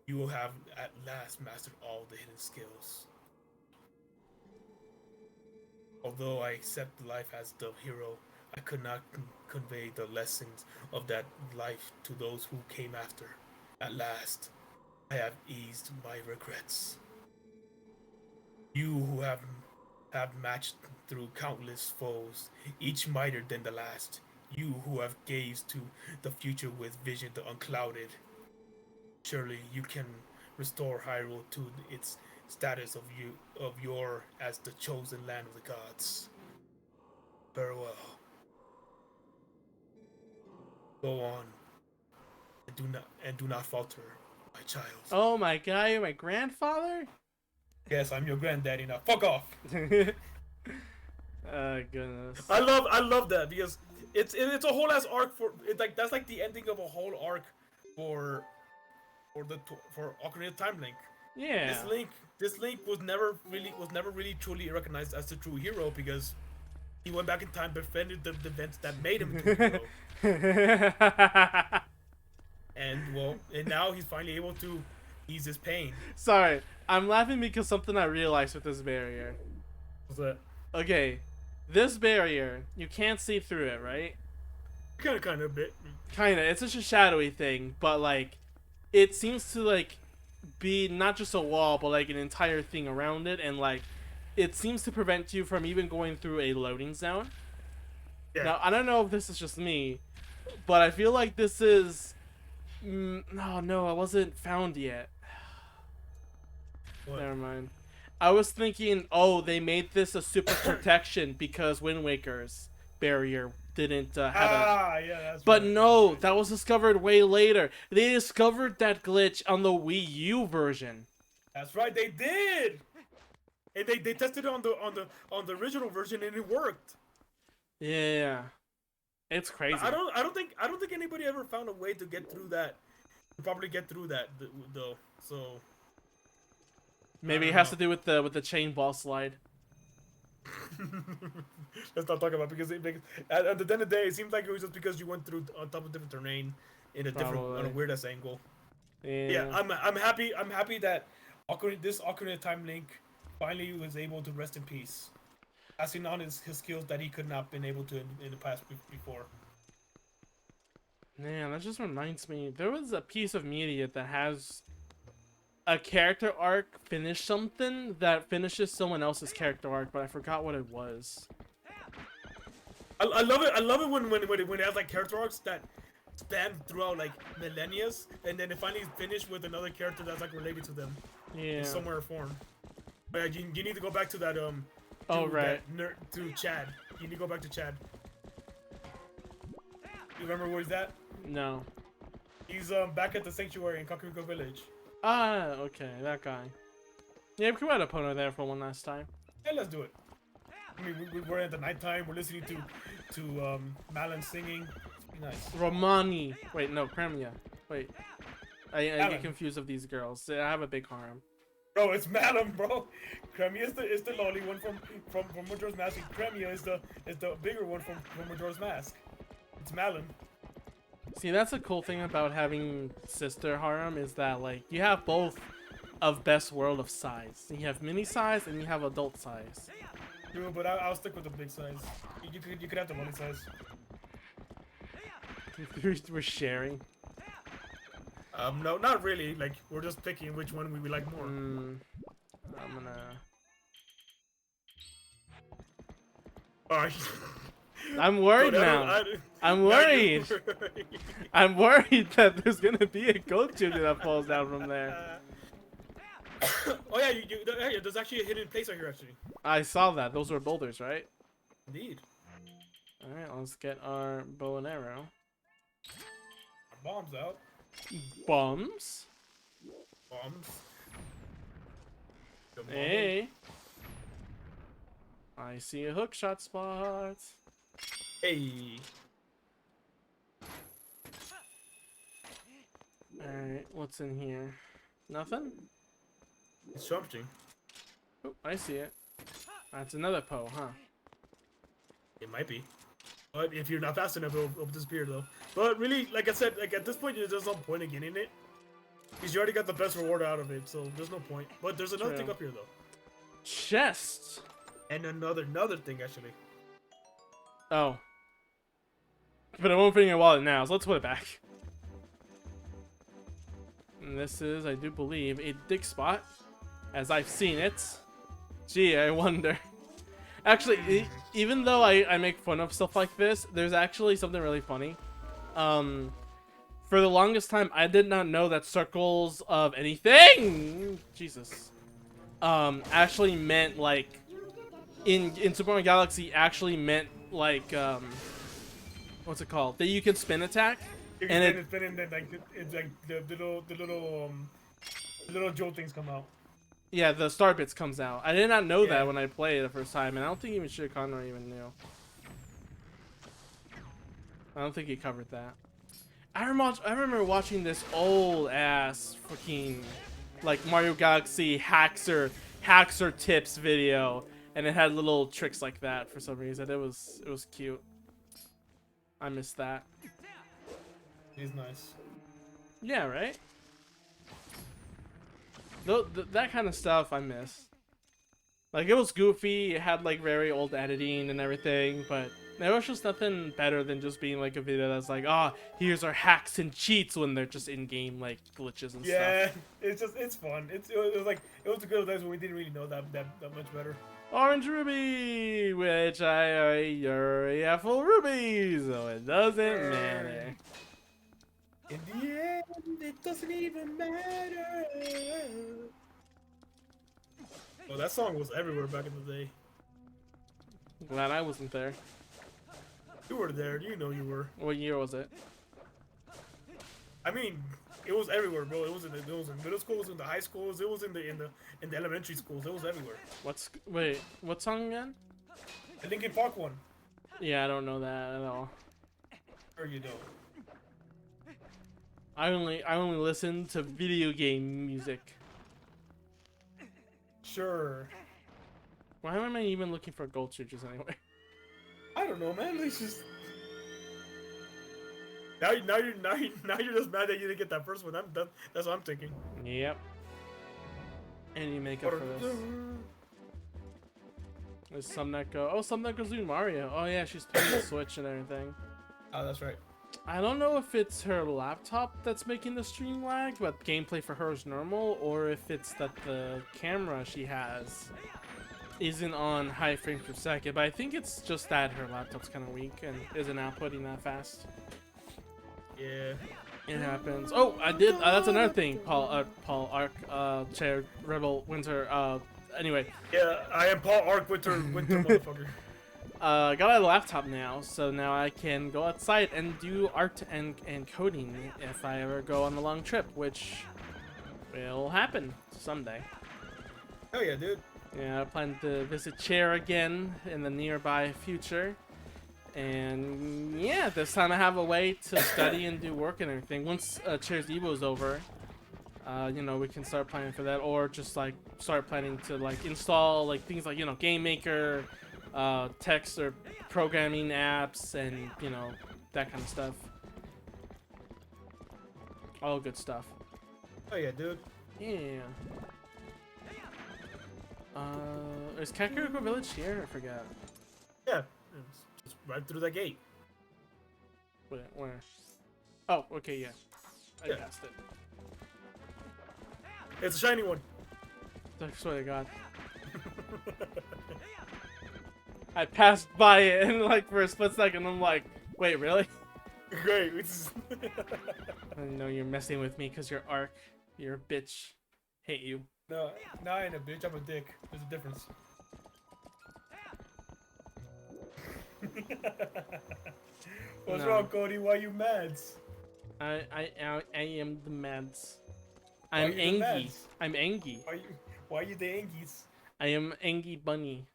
You will have at last mastered all the hidden skills. Although I accept life as the hero, I could not convey the lessons of that life to those who came after. At last, I have eased my regrets. You who have matched through countless foes, each mightier than the last. You who have gazed to the future with vision unclouded. Surely you can restore Hyrule to its status of your as the chosen land of the gods. Farewell. Go on, and do not falter, my child. Oh my god, you're my grandfather? Yes, I'm your granddaddy now. Fuck off. Goodness. I love that because it's a whole ass arc for it. Like that's like the ending of a whole arc for for Ocarina of Time Link. Yeah. This Link was never really truly recognized as the true hero because he went back in time, defended the events that made him into a hero. And now he's finally able to ease his pain. Sorry, I'm laughing because something I realized with this barrier. What's that? Okay, this barrier, you can't see through it, right? Kind of a bit. Kinda. It's just a shadowy thing, but like, it seems to like be not just a wall, but like an entire thing around it, and like, it seems to prevent you from even going through a loading zone. Yeah. Now, I don't know if this is just me, but I feel like this is... No, I wasn't found yet. What? Never mind. I was thinking, oh, they made this a super protection because Wind Waker's barrier didn't have a... Yeah, that's But right. no, that was discovered way later. They discovered that glitch on the Wii U version. That's right, they did. And they tested it on the original version and it worked. Yeah. It's crazy. I don't think anybody ever found a way to get through that. To probably get through that though. So Maybe it has to do with the chain ball slide. Let's not talk about it because at the end of the day, it seems like it was just because you went through on top of different terrain in a on a weird ass angle. Yeah. I'm happy that this Ocarina of Time Link finally was able to rest in peace, passing on his skills that he could not been able to in the past before. Man, that just reminds me. There was a piece of media that has a character arc finish something that finishes someone else's character arc, but I forgot what it was. I love it. I love it when it has like character arcs that span throughout like millennia, and then it finally finish with another character that's like related to them. Yeah. In somewhere or form. But yeah, you need to go back to that Oh right. To Chad. You need to go back to Chad. You remember where he's at? No. He's back at the sanctuary in Kakariko Village. Ah, okay, that guy. Yeah, we could ride Epona there for one last time. Yeah, let's do it. I mean, we're at the nighttime. We're listening to Malin singing. It's nice. Romani. Wait, no, Kremia. Wait. I Malin. get confused of these girls. I have a big harem. Bro, it's Malin, bro. Kremia is the lolly one from Majora's Mask. And Kremia is the bigger one from Majora's Mask. It's Malin. See, that's a cool thing about having sister harem is that like you have both of best world of size. You have mini size and you have adult size. True, but I'll stick with the big size. You could have the lolly size. We're sharing. No, not really. Like we're just picking which one we like more. I'm gonna. Alright. I'm worried now. I'm worried. I'm worried that there's gonna be a goat tube that falls down from there. Oh yeah, yeah, there's actually a hidden place right here actually. I saw that. Those were boulders, right? Indeed. All right, let's get our bow and arrow. Our bombs out. Bombs. Bombs. Hey. I see a hook shot spot. Hey. Alright, what's in here? Nothing? It's something. Oh, I see it. That's another Poe, huh? It might be. But if you're not fast enough, it'll disappear though. But really, like I said, like at this point, there's no point in getting it. Because you already got the best reward out of it, so there's no point. But there's another thing up here though. Chest! And another thing actually. Oh. But it won't fit in your wallet now, so let's put it back. And this is, I do believe, a dig spot. As I've seen it. Gee, I wonder. Actually, even though I make fun of stuff like this, there's actually something really funny. For the longest time, I did not know that circles of anything, Jesus, actually meant like, in Super Mario Galaxy, actually meant like, what's it called? That you can spin attack. You can spin and then like it's like the little jolt things come out. Yeah, the star bits comes out. I did not know that when I played the first time, and I don't think even Shirokano even knew. I don't think he covered that. I remember watching this old ass fucking like Mario Galaxy Haxer tips video, and it had little tricks like that for some reason. It was cute. I missed that. He's nice. Yeah, right? That kind of stuff I miss. Like, it was goofy, it had like very old editing and everything, but there was just nothing better than just being like a video that's like, ah, oh, here's our hacks and cheats when they're just in-game like glitches and stuff. Yeah, it's fun. It was the good days when we didn't really know that much better. Orange Ruby, which I already have full rubies, so it doesn't matter. In the end, it doesn't even matter. Oh, that song was everywhere back in the day. Glad I wasn't there. You were there. You know you were. What year was it? I mean, it was everywhere, bro. It was in middle schools, in the high schools. It was in the elementary schools. It was everywhere. Wait, what song again? The Linkin Park one. Yeah, I don't know that at all. Sure you don't. I only listen to video game music. Sure. Why am I even looking for gold switches anyway? I don't know, man. It's just now you're just mad that you didn't get that first one. That's what I'm thinking. Yep. Any makeup for this? There's some that go. Oh, some that goes through Mario. Oh yeah, she's playing the Switch and everything. Oh, that's right. I don't know if it's her laptop that's making the stream lag, but gameplay for her is normal, or if it's that the camera she has isn't on high frames per second. But I think it's just that her laptop's kind of weak and isn't outputting that fast. Yeah. It happens. Oh, I did. That's another thing. Paul Arc, Chair, Rebel, Winter. Anyway. Yeah, I am Paul Arc Winter motherfucker. Got a laptop now, so now I can go outside and do art and coding if I ever go on a long trip, which will happen someday. Oh yeah, dude. Yeah, I plan to visit Chair again in the nearby future. And yeah, this time I have a way to study and do work and everything. Once Chair's Evo is over, you know, we can start planning for that, or just like start planning to like install like things like, you know, Game Maker, text or programming apps, and you know, that kind of stuff. All good stuff. Oh yeah, dude. Yeah. Is Kakariko Village here? I forgot. Yeah, it's just right through that gate. Wait, where? Oh, okay, yeah. I Yeah. passed it. It's a shiny one. I swear to God. I passed by it and like for a split second I'm like, wait, really? Great. I know you're messing with me because you're Arc. You're a bitch. Hate you. No, I ain't a bitch. I'm a dick. There's a difference. What's No. wrong, Cody? Why you mads? I am the mads. Why I'm you the Angie. mads? I'm Angie. Why you the Angies? I am Angie Bunny.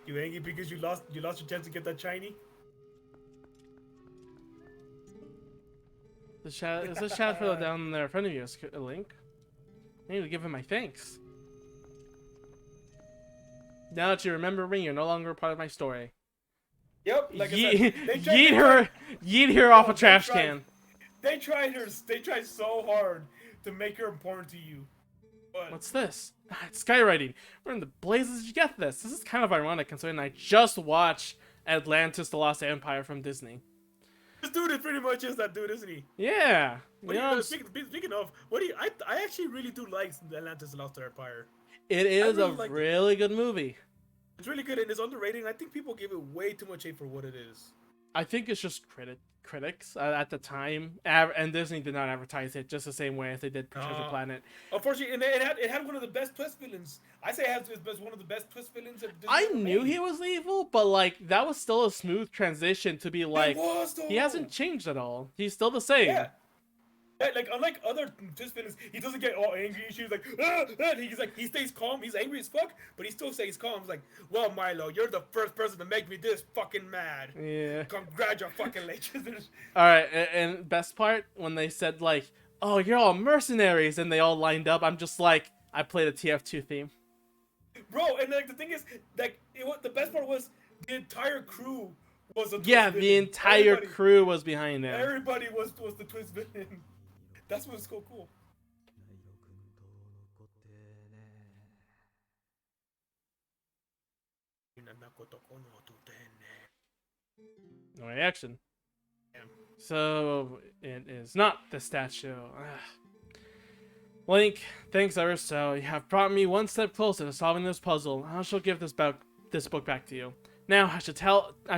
You angry because you lost your chance to get that shiny? The chat is the chat further down there in front of you. A link. I need to give him my thanks. Now that you remember me, you're no longer a part of my story. Yep. Like Yeet, I said, yeet her off a trash can. They tried so hard to make her important to you. But What's this? Ah, it's skywriting. Where in the blazes did you get this? This is kind of ironic considering I just watched Atlantis: The Lost Empire from Disney. this dude is pretty much is that dude, isn't he? Yeah. But You know, speaking of, what do you? I actually really do like Atlantis: The Lost Empire. it is really a like it. really good movie. It's really good and it's underrated. And I think people give it way too much hate for what it is. I think it's just critics at the time, and Disney did not advertise it just the same way as they did Treasure Planet. Unfortunately, and it had one of the best twist villains. I say it has one of the best twist villains. That Disney I ever knew made. he was evil, but like that was still a smooth transition to be like It was, though. he hasn't changed at all. He's still the same. Yeah. Yeah, like unlike other twist villains, he doesn't get all angry. She's like, ah, ah. He's like, he stays calm. He's angry as fuck, but he still stays calm. He's like, well, Milo, you're the first person to make me this fucking mad. Yeah. Congratulations. All right, and best part when they said like, "Oh, you're all mercenaries," and they all lined up. I'm just like, I played a TF2 theme. Bro, and like the thing is, like, the best part was the entire crew was a twist Yeah, the villain. entire crew was behind him. Everybody was the twist villain. That's what's so cool. No reaction. Yeah. So it is not the statue. Link, thanks ever so. You have brought me one step closer to solving this puzzle. I shall give this book back to you. Now I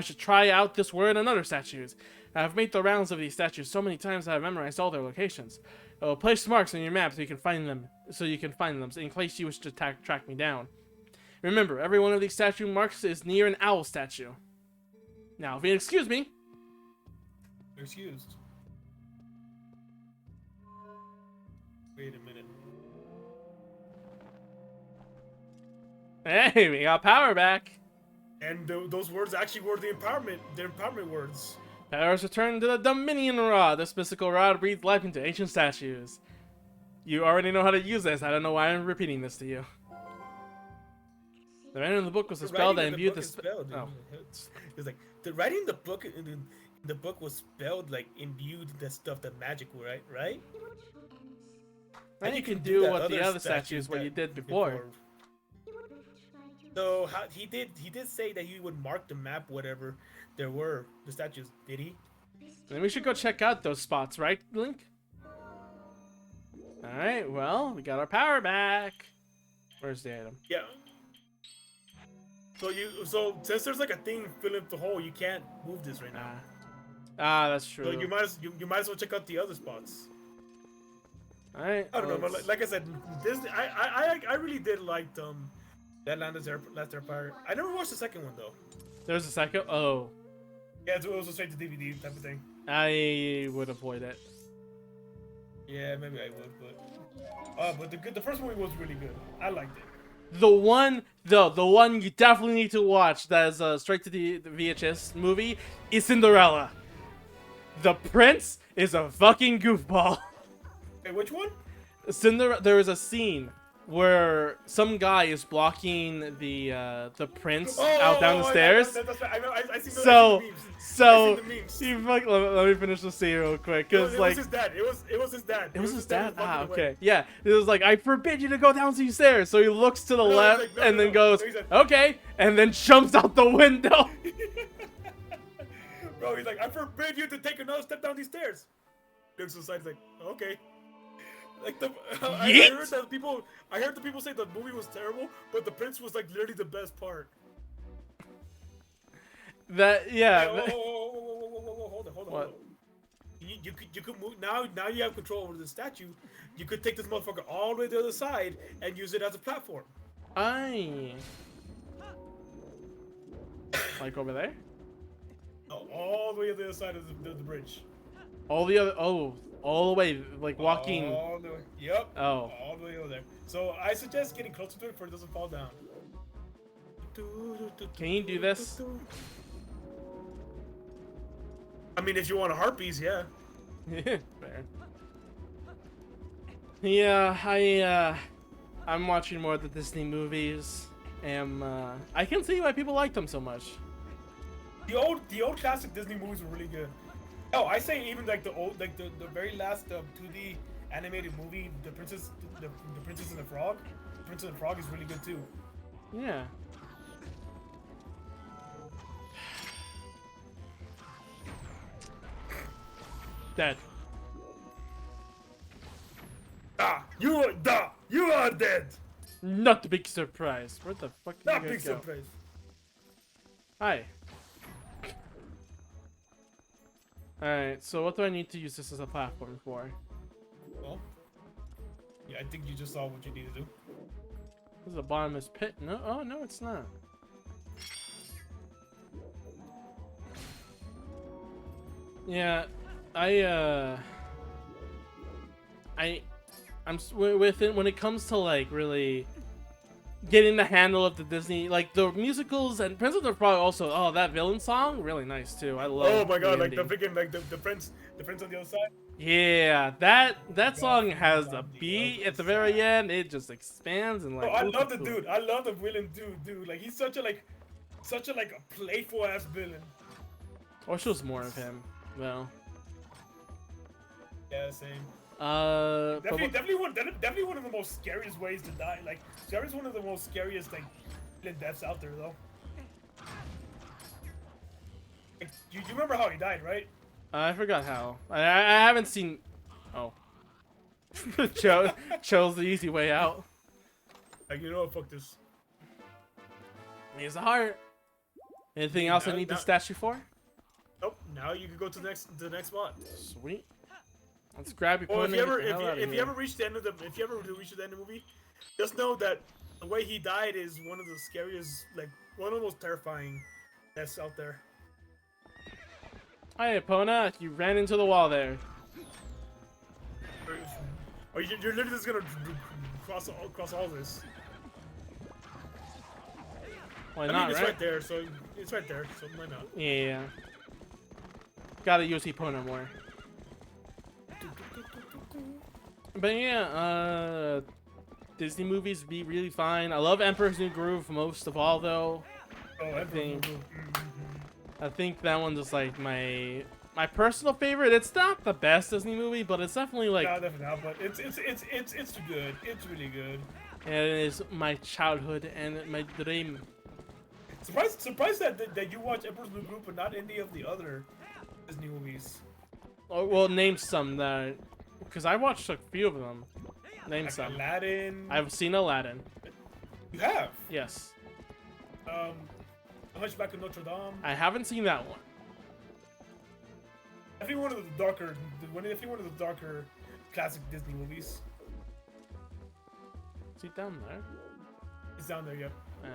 should try out this word on other statues. I have made the rounds of these statues so many times that I've memorized all their locations. I will place marks on your map so you can find them. In case you wish to track me down. Remember, every one of these statue marks is near an owl statue. Now, if you excuse me. You're excused. Wait a minute. Hey, we got power back. And those words actually were the empowerment words. Power has returned to the Dominion Rod. This mystical rod breathes life into ancient statues. You already know how to use this. I don't know why I'm repeating this to you. The writing in the book was a spell that imbued the spell. Oh. It's like the writing in the book the book was spelled like imbued the stuff that magic, right? And you can do what the other statues what you did before. So he did say that he would mark the map whatever there were the statues, did he? Then we should go check out those spots, right, Link? Alright, well, we got our power back. Where's the item? Yeah. So since there's like a thing filling up the hole, you can't move this right now. That's true. So you might as well check out the other spots. Alright. I don't know, but like I said, Disney. I really did like that Last Empire. I never watched the second one though. There's a second. Oh. Yeah, it was a straight to DVD type of thing. I would avoid it. Yeah, maybe I would, but the first movie was really good. I liked it. The one you definitely need to watch that is a straight to the VHS movie is Cinderella. The prince is a fucking goofball. Hey, which one? There is a scene where some guy is blocking the prince down the stairs. I see So the memes. let me finish the scene real quick, cause it was his dad. It was his dad. It was his dad. Ah, okay. Yeah, it was like, I forbid you to go down these stairs. So he looks to the left and then goes, okay, and then jumps out the window. Bro, he's like, I forbid you to take another step down these stairs. Looks aside, he's like, okay. Like I heard the people say the movie was terrible, but the prince was like literally the best part. Hold on. You could move now. Now you have control over the statue. You could take this motherfucker all the way to the other side and use it as a platform. Like over there? No, all the way to the other side of the bridge. All the way, like walking. All the way. Yep. Oh. All the way over there. So I suggest getting closer to it before it doesn't fall down. Can you do this? I mean, if you want a harpies, yeah. Fair. Yeah, I'm watching more of the Disney movies, and I can see why people like them so much. The old classic Disney movies were really good. Oh, I say even like the very last 2D animated movie, the Princess and the Frog. The Princess and the Frog is really good too. Yeah. Dead. You are dead. Not a big surprise. Where the fuck did Not you big guys go? surprise. Hi. Alright, so what do I need to use this as a platform for? Well, yeah, I think you just saw what you need to do. This is a bottomless pit. No, oh no, it's not. Yeah, with it when it comes to like really getting the handle of the Disney, like the musicals and Princess of Frog also. Oh, that villain song, really nice too. I love. Oh my god, like ending. the freaking like the prince on the other side. Yeah, that song has a beat at the very end. It just expands and like. Oh, I love the dude. I love the villain dude. Like he's such a a playful ass villain. I wish there was more of him. Well. Yeah, same. Definitely one of the most scariest ways to die. Like, Scary's one of the most scariest like deaths out there, though. Like, you remember how he died, right? I forgot how. I haven't seen. Oh. chose the easy way out. Like, you know what? Fuck this. Here's the heart. Anything else I need to statue for? Nope. Now you can go to the next spot. Sweet. Let's grab your. Well, if you ever reach the end of the movie, just know that the way he died is one of the scariest, like one of the most terrifying deaths out there. Hi, Epona. You ran into the wall there. Or you're literally just gonna cross all this. Why I not? mean, it's right? right there, so it's right there, so why not? Yeah. Gotta use Epona more. But yeah, Disney movies be really fine. I love Emperor's New Groove most of all, though. Oh, I think that one's just like my personal favorite. It's not the best Disney movie, but it's definitely like. No, definitely not. But it's good. It's really good. And it is my childhood and my dream. Surprised that you watch Emperor's New Groove, but not any of the other Disney movies. Oh, well, name some that. Because I watched a few of them. Name Like some. Aladdin. I've seen Aladdin. You have? Yes. Hunchback of Notre Dame. I haven't seen that one. I think one of the darker classic Disney movies. Is he down there? It's down there, yep. Yeah.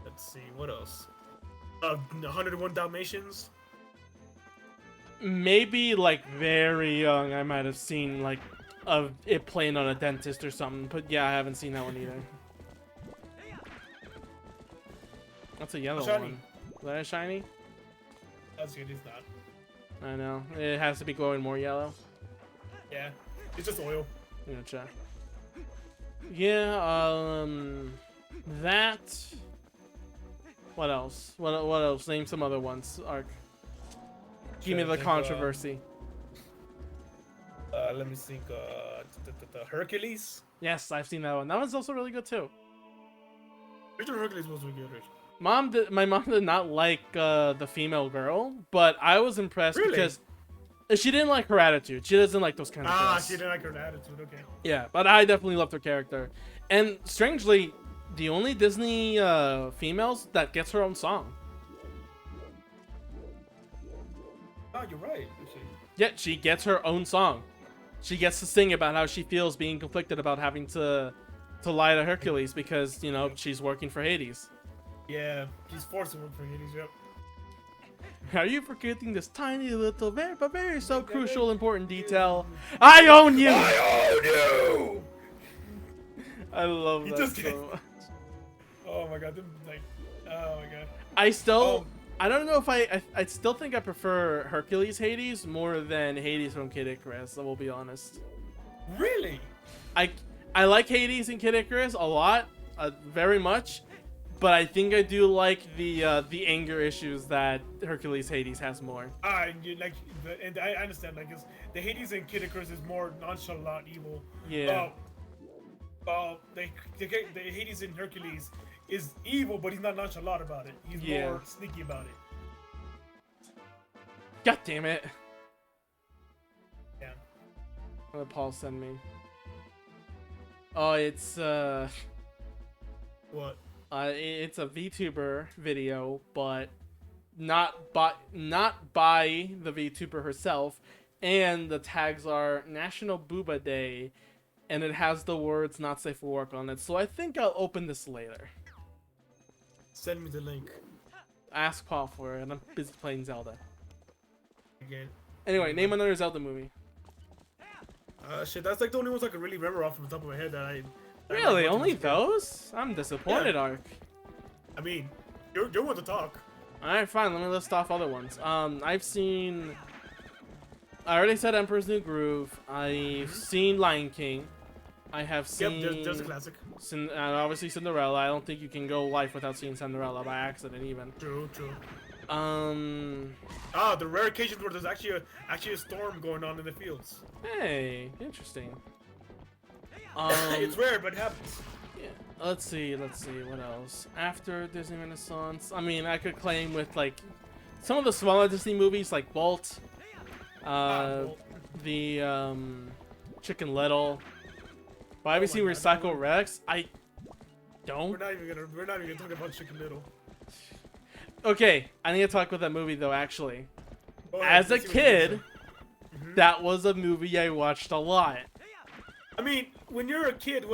Let's see, what else? 101 Dalmatians. Maybe like very young, I might have seen like it playing on a dentist or something. But yeah, I haven't seen that one either. That's a yellow one. Is that a shiny? That's good. It's not. I know. It has to be glowing more yellow. Yeah, it's just oil. I'm gonna check. Yeah. That. What else? What else? Name some other ones. Arc. Give me the controversy. Let me think. Hercules. Yes, I've seen that one. That one's also really good too. Richard Hercules was really good. My mom did not like the female girl, but I was impressed because she didn't like her attitude. She doesn't like those kind of girls. She didn't like her attitude. Okay. Yeah, but I definitely loved her character, and strangely, the only Disney females that gets her own song. Oh, you're right. Yeah, she gets her own song. She gets to sing about how she feels being conflicted about having to lie to Hercules because, you know, she's working for Hades. Yeah, she's forced to work for Hades, yep. Are you forgetting this tiny little, very so crucial, important detail? I own you! I own you! I love that so much. Oh my god, like, oh my god. I don't know if I still think I prefer Hercules Hades more than Hades from Kid Icarus, I will be honest. Really? I like Hades and Kid Icarus a lot, very much, but I think I do like the anger issues that Hercules Hades has more. I understand, like, the Hades and Kid Icarus is more nonchalant evil. Yeah. The Hades in Hercules is evil, but he's not nonchalant about it. He's more sneaky about it. God damn it. Yeah. What did Paul send me? Oh, it's What? It's a VTuber video, but not by the VTuber herself, and the tags are National Booba Day, and it has the words "not safe for work" on it. So I think I'll open this later. Send me the link. Ask Paul for it, and I'm busy playing Zelda. Again. Anyway, name another Zelda movie. Shit, that's like the only ones I can really remember off the top of my head that I Really? like Only watching as a kid. those? I'm disappointed, Yeah. Ark. I mean, you're one to talk. Alright, fine. Let me list off other ones. I already said Emperor's New Groove. I've seen Lion King. I have seen. Yep, there's a classic. Obviously Cinderella. I don't think you can go life without seeing Cinderella by accident, even. True. The rare occasions where there's actually a storm going on in the fields. Hey, interesting. It's rare, but it happens. Yeah. Let's see. What else? After Disney Renaissance, I mean, I could claim with like some of the smaller Disney movies, like Bolt, the Chicken Little. But have you seen Recycle Rex? I don't. We're not even gonna talk about Chicken Little. Okay, I need to talk about that movie though. Actually, Oh, as a let's see what you're kid, saying. that was a movie I watched a lot. I mean, when you're a kid,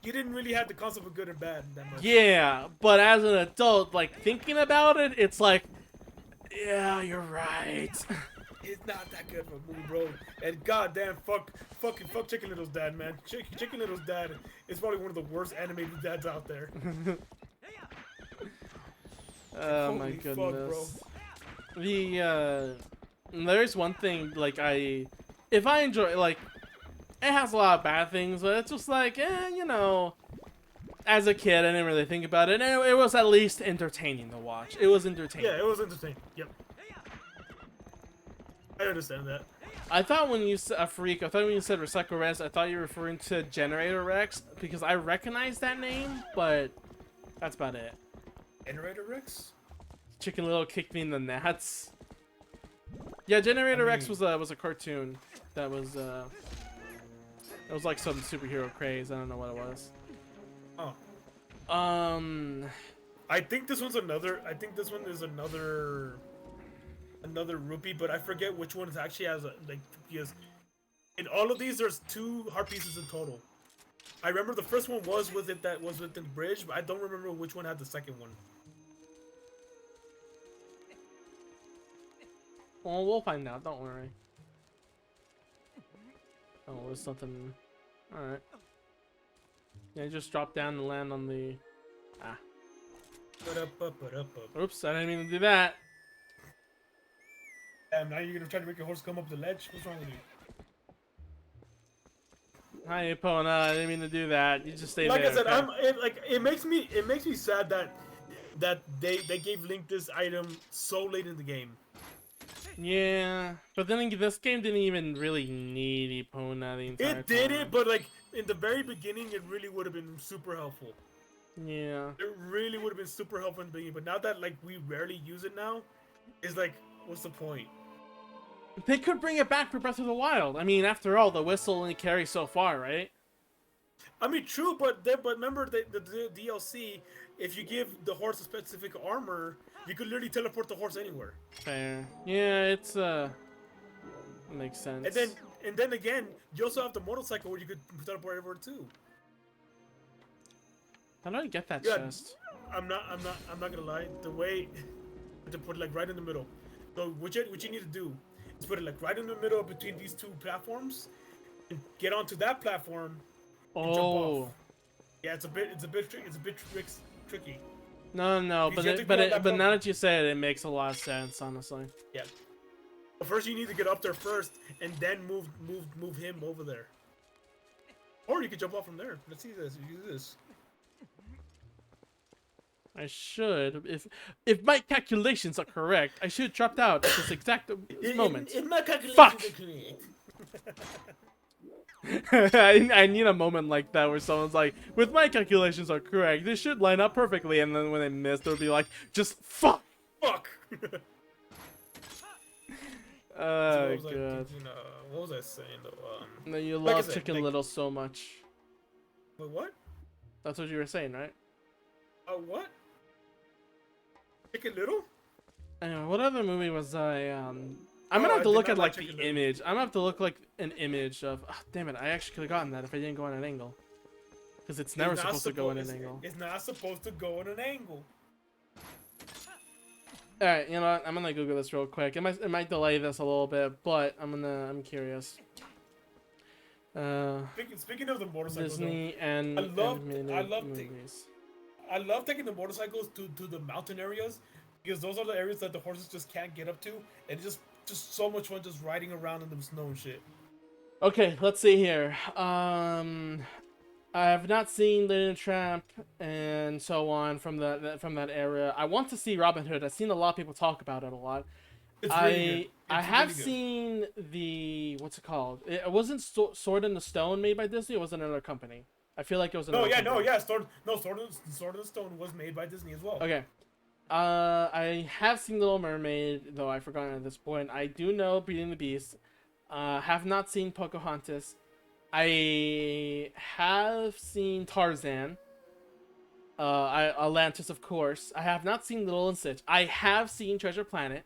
you didn't really have the concept of good and bad that much. Yeah, but as an adult, like thinking about it, it's like, yeah, you're right. It's not that good of a movie, bro. And goddamn, fuck Chicken Little's dad, man. Chicken Little's dad is probably one of the worst animated dads out there. Oh my Holy fuck, goodness. There's one thing, like, if I enjoy, like, it has a lot of bad things, but it's just like, you know, as a kid, I didn't really think about it, and it was at least entertaining to watch. It was entertaining. Yeah, it was entertaining. Yep. I understand that. I thought when you said I thought when you said Recycle Rex, I thought you were referring to Generator Rex, because I recognize that name, but that's about it. Generator Rex? Chicken Little kicked me in the nuts. Yeah, Generator Rex was a cartoon that was it was like some superhero craze. I don't know what it was. Oh. I think this one is another rupee, but I forget which one is actually has because in all of these there's 2 heart pieces in total. I remember the first one was within the bridge, but I don't remember which one had the second one. Well, we'll find out. Don't worry. Oh, there's something. All right. Yeah, just drop down and land on the. Ah. Oops! I didn't mean to do that. Damn! Now you're gonna try to make your horse come up the ledge? What's wrong with you? Hi, Epona. I didn't mean to do that. You just stay like there. I said, okay? it makes me sad that they gave Link this item so late in the game. Yeah, but then this game didn't even really need Epona the entire time. It didn't, but like in the very beginning, it really would have been super helpful. Yeah. It really would have been super helpful in the beginning, but now that like we rarely use it now, it's like, what's the point? They could bring it back for Breath of the Wild. I mean, after all, the whistle only carries so far, right? I mean, true, but remember the DLC, if you give the horse a specific armor, you could literally teleport the horse anywhere. Fair. Yeah, it's makes sense. And then again, you also have the motorcycle where you could teleport everywhere too. How do I get that Yeah, chest? I'm not gonna lie. The way to put it like right in the middle. So what you need to do is put it like right in the middle between these 2 platforms, and get onto that platform. And jump off. Yeah, it's a bit tricky. No, Because but now that you say it, it makes a lot of sense, honestly. Yeah. But first, you need to get up there first, and then move him over there. Or you could jump off from there. Let's see this. You do this. I should, if my calculations are correct, I should have dropped out at this exact moment. If my calculations Fuck! are correct. I need a moment like that where someone's like, with my calculations are correct, this should line up perfectly, and then when they miss, they'll be like, just fuck! Fuck! Oh, so God. What was I saying though? No, you like I love said, Chicken like- Little so much. Wait, what? That's what you were saying, right? What? Chicken Little? What other movie was I, I'm gonna Oh, have to I did look not at, like like, the Chicken Little. image. I'm gonna have to look, like, an image of... Oh, damn it, I actually could've gotten that if I didn't go on an angle. Because it's never It's not supposed to go on an it's- angle. It's not supposed to go on an angle. Alright, you know what? I'm gonna Google this real quick. It might delay this a little bit, but I'm curious. Speaking of the motorcycles, Disney though, and I love animated movies. I love taking the motorcycles to the mountain areas because those are the areas that the horses just can't get up to, and it's just so much fun just riding around in the snow and shit. Okay, let's see here. I have not seen Lady and the Tramp and so on from that era. I want to see Robin Hood. I've seen a lot of people talk about it a lot. It's really good. I It's have really good. seen the what's it called? It wasn't Sword in the Stone made by Disney. It was another company. I feel like it was another. Company. Sword in the Stone was made by Disney as well. Okay. I have seen Little Mermaid, though I've forgotten at this point. I do know Beauty and the Beast. Have not seen Pocahontas. I have seen Tarzan. Atlantis, of course. I have not seen Little and Stitch. I have seen Treasure Planet.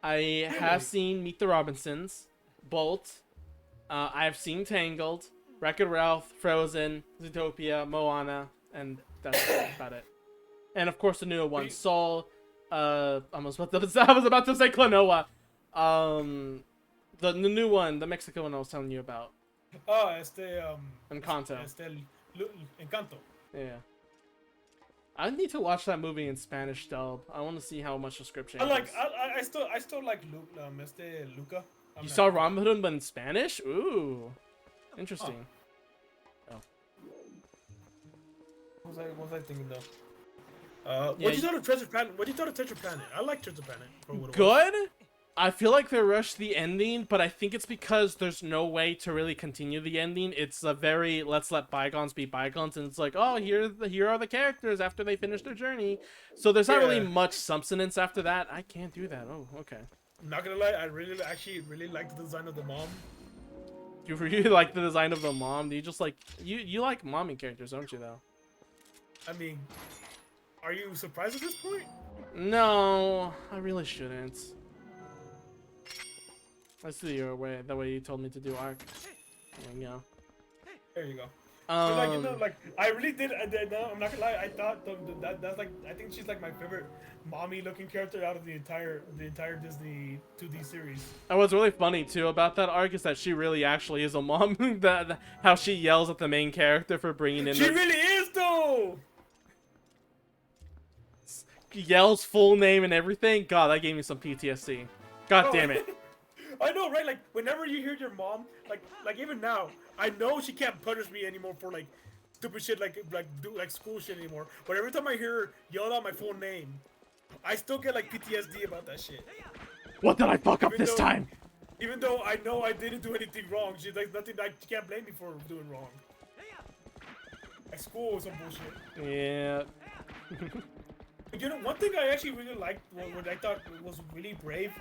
I have seen Meet the Robinsons, Bolt. I have seen Tangled, Wreck-It Ralph, Frozen, Zootopia, Moana, and that's about it. And of course the new one, Soul. I was about to say Klonoa. The new one, the Mexican one I was telling you about. Oh, Encanto. Encanto. Yeah. I need to watch that movie in Spanish dub. I want to see how much the script changes. I still like Luca. You saw Robin Hood but in Spanish? Ooh, interesting. Oh. What was I thinking though? What do you thought of Treasure Planet? What do you thought of Treasure Planet? I like Treasure Planet. For what it Good. was. I feel like they rushed the ending, but I think it's because there's no way to really continue the ending. It's a very let's let bygones be bygones, and it's like, oh, here are the characters after they finish their journey. So there's not really much substance after that. I can't do that. Oh, okay. I'm not gonna lie, I actually really like the design of the mom. You really like the design of the mom? Do you just like you like mommy characters, don't you? Though. I mean, are you surprised at this point? No, I really shouldn't. Let's do your way, the way you told me to do arc. There you go. There you go. Like I really did. No, I'm not gonna lie. I thought that's like I think she's like my favorite mommy-looking character out of the entire Disney 2D series. And what's really funny too about that arc is that she really actually is a mom. How she yells at the main character for bringing in. She really is though. Yells full name and everything. God, that gave me some PTSD. God damn it. I know, right? Like, whenever you hear your mom, like even now, I know she can't punish me anymore for like stupid shit, like school shit anymore. But every time I hear her yell out my full name, I still get like PTSD about that shit. What did I fuck up this time? Even though I know I didn't do anything wrong, she's like nothing. Like, she can't blame me for doing wrong. Like school was some bullshit. Yeah. You know, one thing I actually really liked, what I thought was really brave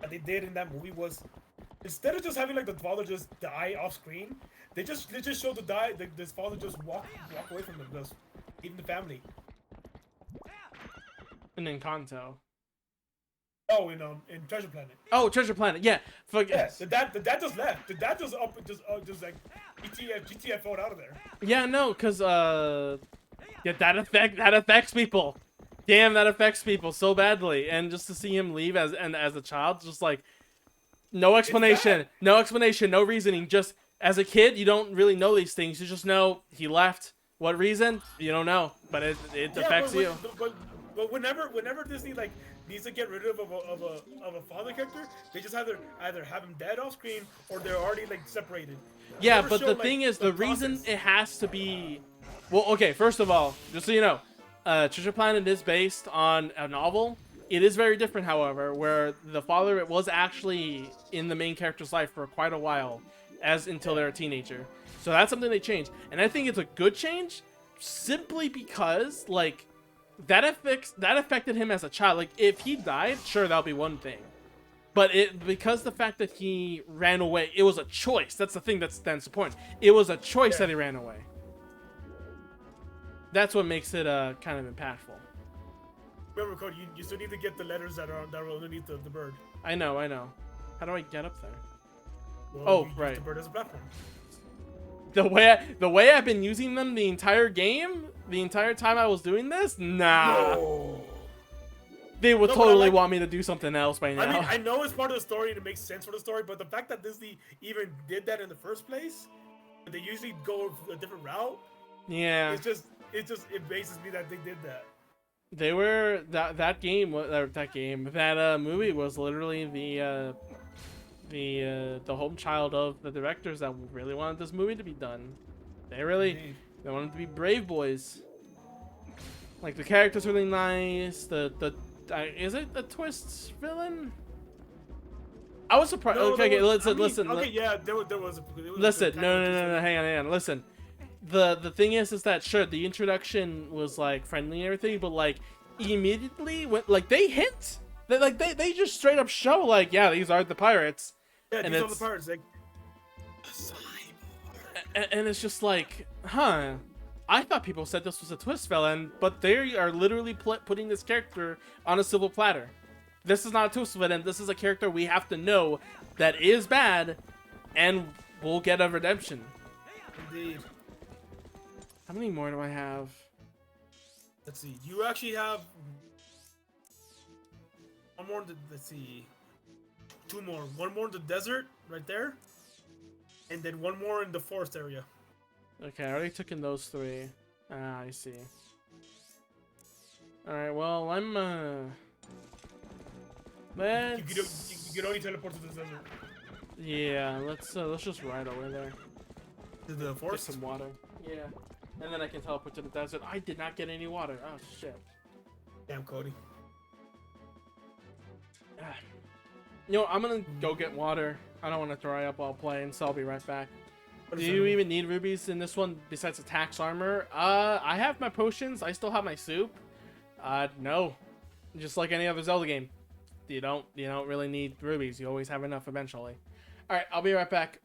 that they did in that movie was, instead of just having like the father just die off screen, they just showed this father just walk away from them, just eating the family. In Encanto. Oh, in Treasure Planet. Oh, Treasure Planet. Yeah. Yeah. The dad just left. The dad just like GTFO'd out of there. Yeah, no, cause yeah, that affects people. Damn, that affects people so badly. And just to see him leave as a child, just like no explanation, no reasoning. Just as a kid, you don't really know these things. You just know he left. What reason? You don't know, but it affects you. But whenever Disney like needs to get rid of a father character, they just either have him dead off screen or they're already like separated. Yeah, but the thing is, the reason it has to be, well, okay. First of all, just so you know, Treasure Planet is based on a novel. It is very different, however, where the father was actually in the main character's life for quite a while, until they're a teenager. So that's something they changed, and I think it's a good change, simply because like that affected him as a child. Like if he died, sure, that'll be one thing, but because the fact that he ran away, it was a choice. That's the thing that stands the point. It was a choice that he ran away. That's what makes it kind of impactful. Remember, Cody, you still need to get the letters that are underneath the bird. I know. How do I get up there? Well, right. Use the bird as a platform. The way I've been using them the entire game, the entire time I was doing this, nah. No. they would No, but I totally like- want me to do something else by now. I mean, I know it's part of the story and it makes sense for the story, but the fact that Disney even did that in the first place, they usually go a different route. Yeah. It amazes me that they did that. They were that movie was literally the home child of the directors that really wanted this movie to be done. They wanted to be brave boys. Like the characters really nice. Is it the twist villain? I was surprised. No, Okay, listen. Okay, yeah, there was Listen, no, hang on. Listen, the thing is that sure the introduction was like friendly and everything, but like immediately when like they hint they just straight up show like yeah these are the pirates. Yeah, and these are the pirates. Like, and it's just like huh. I thought people said this was a twist villain, but they are literally putting this character on a silver platter. This is not a twist villain. This is a character we have to know that is bad, and we'll get a redemption. Indeed. How many more do I have? Let's see. You actually have one more. Let's see. Two more. One more in the desert, right there, and then one more in the forest area. Okay, I already took in those 3. Ah, I see. Alright, well, I'm, let's... You can only teleport to the desert. Yeah, let's just ride over there. To the forest? Get some water. Yeah. And then I can teleport to the desert. I did not get any water. Oh, shit. Damn, Cody. Ah. You know, I'm gonna go get water. I don't want to dry up while playing, so I'll be right back. Do you even need rubies in this one besides attacks armor? I have my potions. I still have my soup. No. Just like any other Zelda game. You don't really need rubies. You always have enough eventually. Alright, I'll be right back.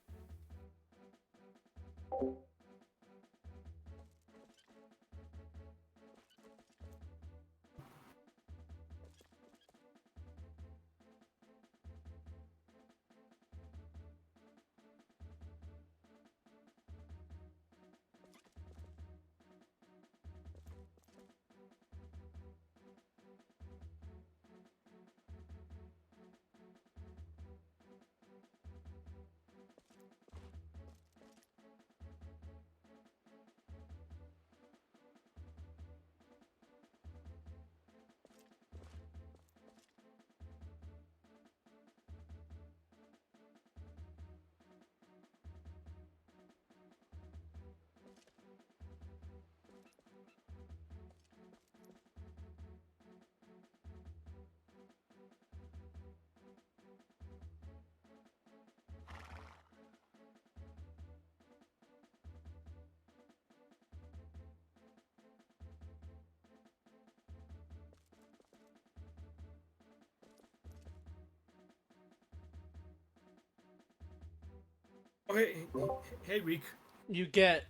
Oh, hey, Reek. You get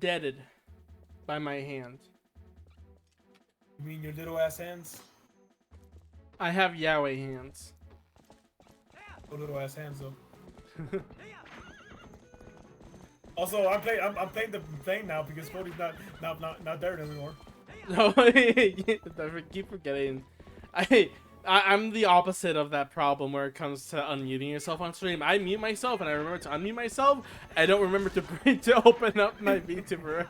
deaded by my hand. You mean your little ass hands? I have Yahweh hands. No little ass hands though. Also, I'm playing now because Cody's not there anymore. No, I keep forgetting. I'm the opposite of that problem where it comes to unmuting yourself on stream. I mute myself and I remember to unmute myself. I don't remember to open up my VTuber.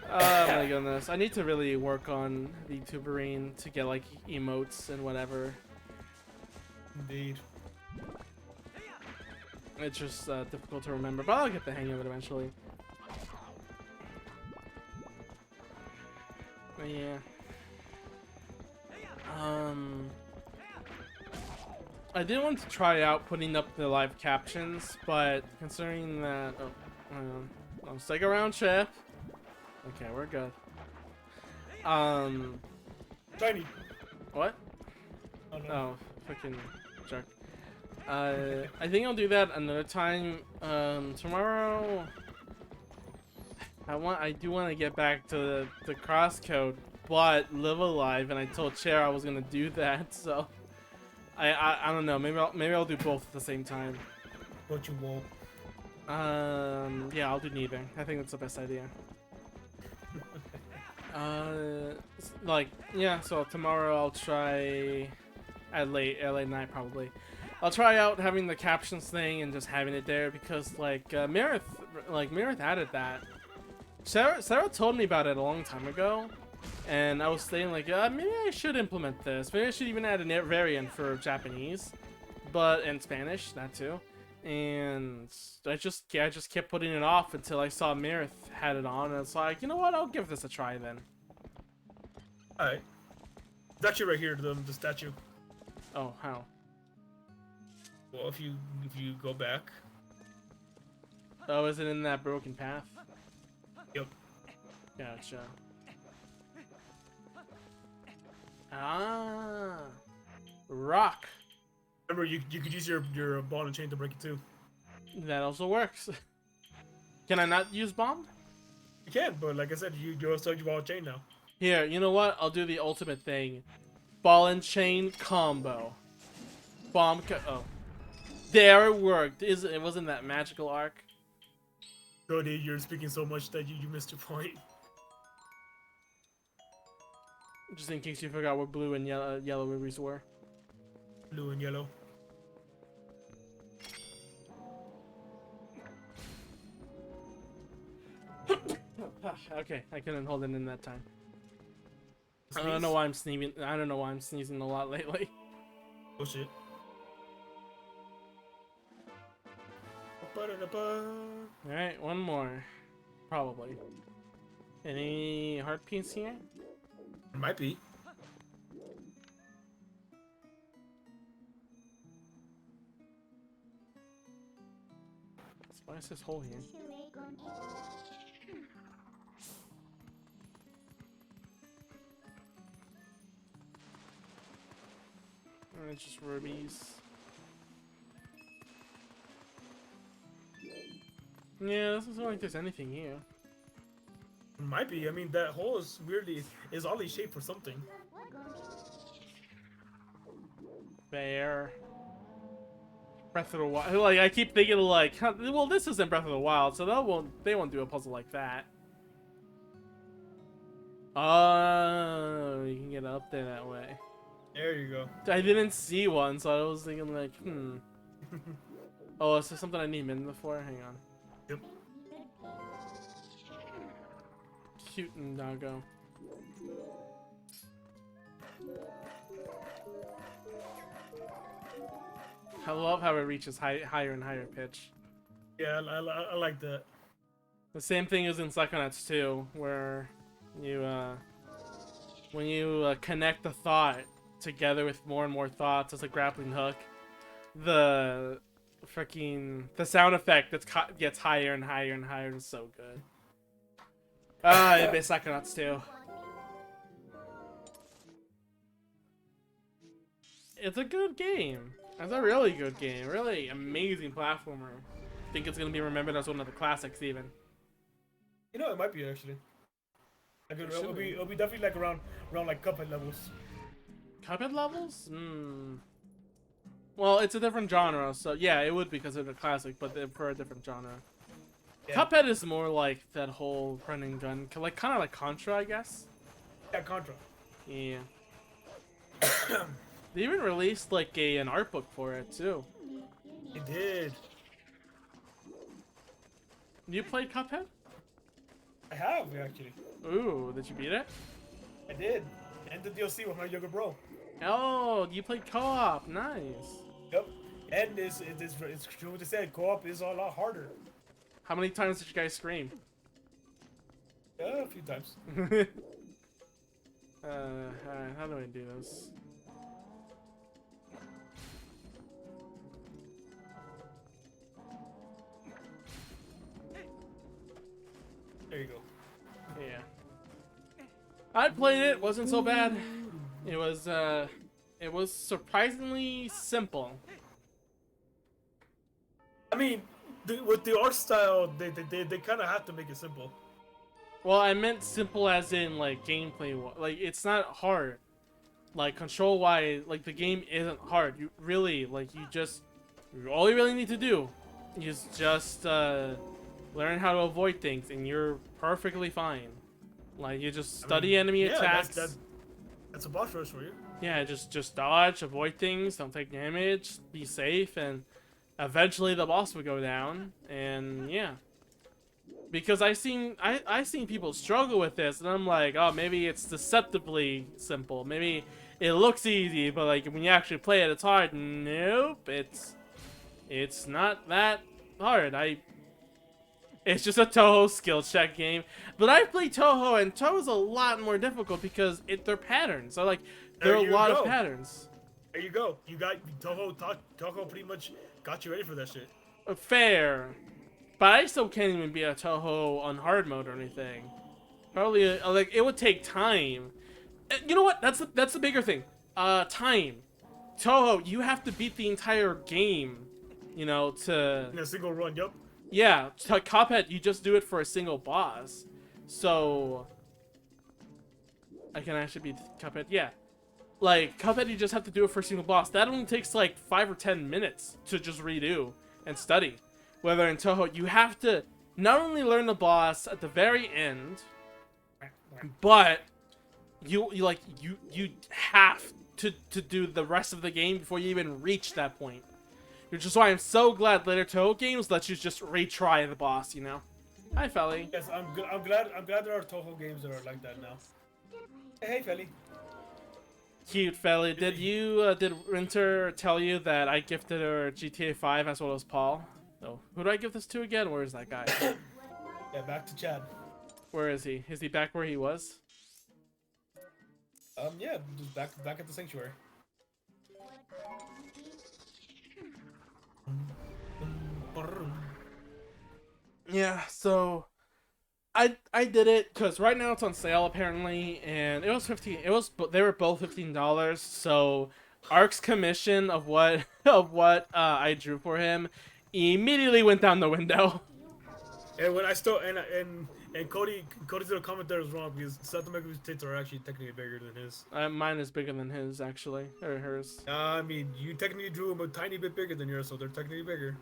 Oh my goodness. I need to really work on VTubering to get like emotes and whatever. Indeed. It's just difficult to remember, but I'll get the hang of it eventually. But yeah. I did want to try out putting up the live captions, but considering that, stick around, chef. Okay, we're good. Shiny. What? Oh, no. Oh, freaking jerk. I think I'll do that another time. Tomorrow. I do want to get back to the crosscode, but live alive, and I told Chair I was gonna do that, so I don't know. Maybe I'll do both at the same time. But you won't. Yeah, I'll do neither. I think that's the best idea. Like, yeah, so tomorrow I'll try at late night probably. I'll try out having the captions thing and just having it there because like Meredith added that. Sarah told me about it a long time ago, and I was saying like, maybe I should implement this. Maybe I should even add a variant for Japanese, but in Spanish that too. And I just kept putting it off until I saw Meredith had it on, and it's like, you know what? I'll give this a try then. All right. It's actually right here, the statue. Oh, how? Well, if you go back. Oh, is it in that broken path? Yep. Gotcha. Ah, rock. Remember, you could use your ball and chain to break it too. That also works. Can I not use bomb? You can, but like I said, you also use ball and chain now. Here, you know what? I'll do the ultimate thing. Ball and chain combo. Oh. There it worked. It wasn't that magical arc. Cody, you're speaking so much that you missed your point. Just in case you forgot what blue and yellow rubies were. Blue and yellow. Okay, I couldn't hold it in that time. Sneeze? I don't know why I'm sneezing. I don't know why I'm sneezing a lot lately. Oh shit. Alright, one more. Probably. Any heart piece here? Might be. Why is this hole here? It's just rubies. Yeah, it doesn't look like there's anything here. Might be. I mean, that hole is weirdly oddly shaped for something. Bear. Breath of the Wild. Like I keep thinking like, well, this isn't Breath of the Wild, so they won't do a puzzle like that. Oh, you can get up there that way. There you go. I didn't see one, so I was thinking like, Oh, is there something I need Min for? Hang on. Yep. Cute and doggo. I love how it reaches higher and higher pitch. Yeah, I like that. The same thing is in Psychonauts 2, where you when you connect the thought together with more and more thoughts as a grappling hook, the sound effect gets higher and higher and higher, and so good. It'd be Psychonauts 2. It's a good game. It's a really good game. Really amazing platformer. I think it's gonna be remembered as one of the classics, even. You know, it might be actually. Like it'll be definitely like around like Cuphead levels. Cuphead levels? Well, it's a different genre, so yeah, it would be considered a classic, but for a different genre. Yeah. Cuphead is more like that whole run and gun, like kind of like Contra, I guess. Yeah, Contra. Yeah. They even released like an art book for it too. It did. You played Cuphead? I have actually. Ooh, did you beat it? I did. And the DLC with my younger bro. Oh, you played co-op. Nice. Yep. And it's true what they said. Co-op is a lot harder. How many times did you guys scream? Yeah, a few times. Alright, how do I do this? There you go. Yeah. I played it, wasn't so bad. It was surprisingly simple. I mean, with the art style, they kind of have to make it simple. Well, I meant simple as in like gameplay. Like it's not hard. Like control wise, like the game isn't hard. You really all you really need to do is just learn how to avoid things, and you're perfectly fine. Like you just study enemy attacks. That's a boss rush for you. Yeah, just dodge, avoid things, don't take damage, be safe, and eventually the boss will go down. And yeah, because I seen people struggle with this, and I'm like, oh, maybe it's deceptively simple. Maybe it looks easy, but like when you actually play it, it's hard. Nope, it's not that hard. It's just a Toho skill check game. But I play Toho, and Toho's a lot more difficult because they're patterns. So like there are a lot of patterns. There you go. You got Toho. Toho pretty much got you ready for that shit. Fair. But I still can't even be a Toho on hard mode or anything. Probably like it would take time. You know what? That's the bigger thing. Time. Toho, you have to beat the entire game. You know, to in a single run. Yup. Yeah, Cuphead, you just do it for a single boss. So I can actually beat Cuphead. Yeah. Like, Cuphead, you just have to do it for a single boss. That only takes like 5 or 10 minutes to just redo and study. Whether in Toho, you have to not only learn the boss at the very end, but you have to do the rest of the game before you even reach that point. Which is why I'm so glad later Toho games let you just retry the boss, you know? Hi, Felly. Yes, I'm glad there are Toho games that are like that now. Hey, Felly. Cute, Felly. Did Winter tell you that I gifted her GTA 5 as well as Paul? Oh, who do I give this to again? Where is that guy? Yeah, back to Chad. Where is he? Is he back where he was? Yeah, just back at the sanctuary. Yeah, so I did it because right now it's on sale apparently, and it was they were both $15. So Ark's commission of what I drew for him immediately went down the window. And when I still and Cody's little comment there was wrong because South America's tits are actually technically bigger than his. Mine is bigger than his actually, or hers. I mean, you technically drew them a tiny bit bigger than yours, so they're technically bigger.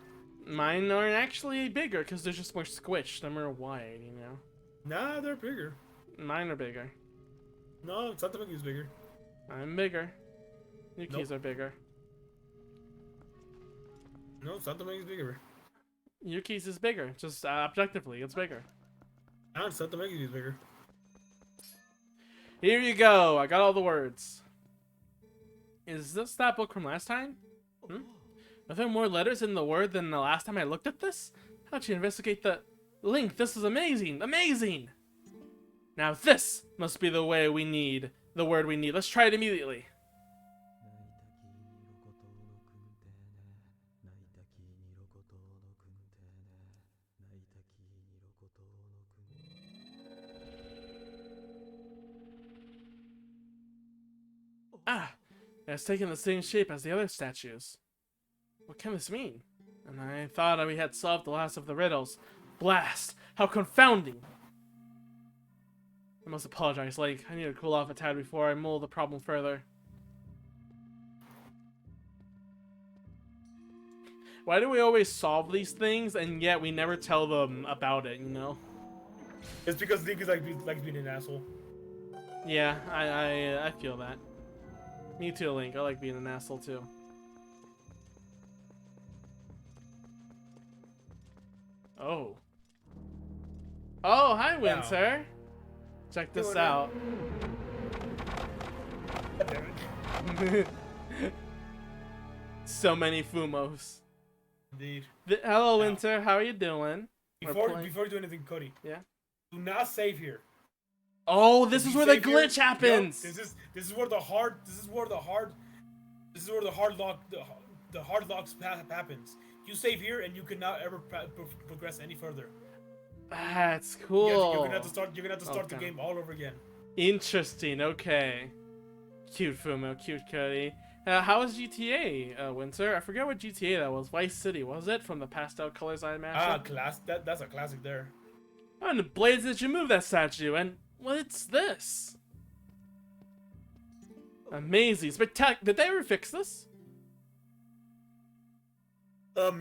Mine are actually bigger because they're just more squished. They're more wide, you know. Nah, they're bigger. Mine are bigger. No, South America's bigger. I'm bigger. Yuki's are bigger. No, South America's bigger. Yuki's is bigger. Just objectively, it's bigger. Nah, South America's bigger. Here you go. I got all the words. Is this that book from last time? Are there more letters in the word than the last time I looked at this? How'd you investigate the link? This is amazing. Amazing. Now this must be the word we need. Let's try it immediately. Ah, it's taken the same shape as the other statues. What can this mean? And I thought we had solved the last of the riddles. Blast! How confounding! I must apologize, Lake. I need to cool off a tad before I mull the problem further. Why do we always solve these things and yet we never tell them about it, you know? It's because Link is like being an asshole. Yeah, I feel that. Me too, Link. I like being an asshole too. Oh. Oh, hi, Winter. Wow. Check this out. So many Fumos. Indeed. Hello, Winter. How are you doing? Before you do anything, Cody. Yeah. Do not save here. Oh, this is where the glitch happens. Yep, this is where the hard locks happens. You save here and you cannot ever progress any further. That's cool. You're gonna have to start the game all over again. Interesting. Okay. Cute Fumo, cute Cody. How was GTA, Winter? I forget what GTA that was. Vice City, was it? From the pastel colors I imagine. That's a classic there. Oh, and the blades did you move that statue? And what's this? Amazing, spectacular. Did they ever fix this?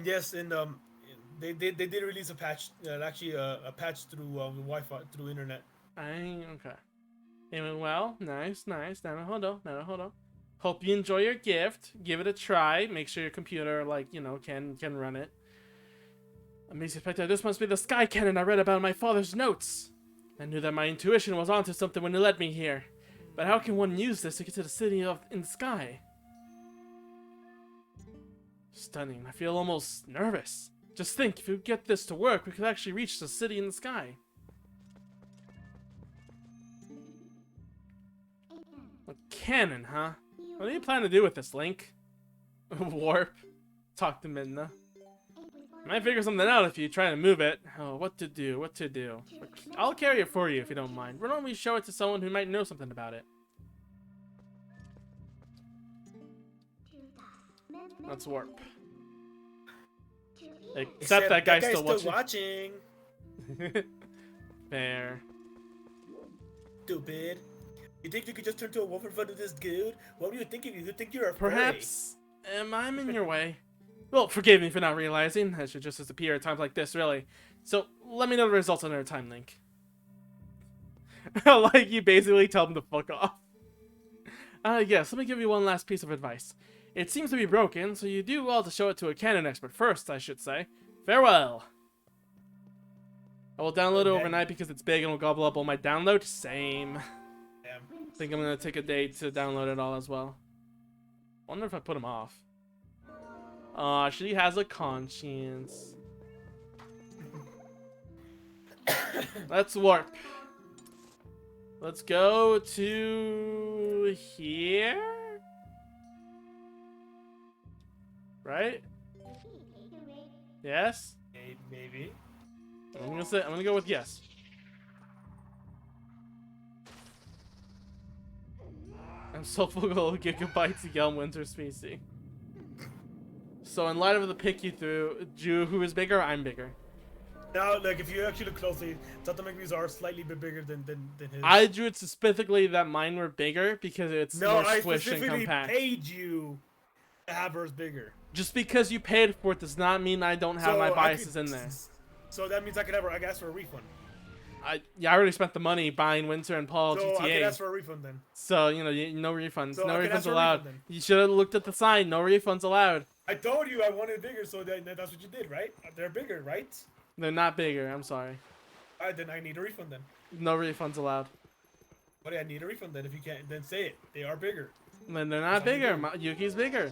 Yes, and they did release a patch. Actually, a patch through Wi-Fi, through internet. Okay. Aiming well. Nice, nice. Naruhodo. Hope you enjoy your gift. Give it a try. Make sure your computer, like, you know, can run it. Amazing Spectre, this must be the sky cannon I read about in my father's notes. I knew that my intuition was onto something when it led me here. But how can one use this to get to the city in the sky? Stunning. I feel almost nervous. Just think, if we get this to work, we could actually reach the city in the sky. A cannon, huh? What do you plan to do with this, Link? Warp. Talk to Midna. Might figure something out if you try to move it. Oh, what to do. I'll carry it for you if you don't mind. Why don't we show it to someone who might know something about it? Let's warp. Except that guy's still watching. Fair. Stupid. You think you could just turn to a wolf in front of this dude? What were you thinking? You think you're a Perhaps I'm in your way. Well, forgive me for not realizing. I should just disappear at times like this, really. So, let me know the results another time, Link. Like, you basically tell them to fuck off. Yes, let me give you one last piece of advice. It seems to be broken, so you do well to show it to a canon expert first, I should say. Farewell! I will download it overnight because it's big and will gobble up all my download. Same. I think I'm gonna take a day to download it all as well. Wonder if I put him off. Aw, she has a conscience. Let's warp. Let's go to here. Right? Yes? Maybe. I'm gonna go with yes. I'm so full of gigabytes of Yelm Winter species. So in light of the pick you threw, Jew, who is bigger? I'm bigger. Now, like, if you actually look closely, Tatamegu's are slightly bit bigger than his. I drew it specifically that mine were bigger because it's more squish and compact. I paid you to have hers bigger. Just because you paid for it does not mean I don't have my biases in there. So that means I could ask for a refund. I already spent the money buying Winter and Paul GTA. So I could ask for a refund then. So, you know, no refunds. So no refunds allowed. You should have looked at the sign. No refunds allowed. I told you I wanted bigger, so that's what you did, right? They're bigger, right? They're not bigger. I'm sorry. Alright, then I need a refund then. No refunds allowed. But I need a refund then. If you can't, then say it. They are bigger. Then they're not bigger. Yuki's bigger.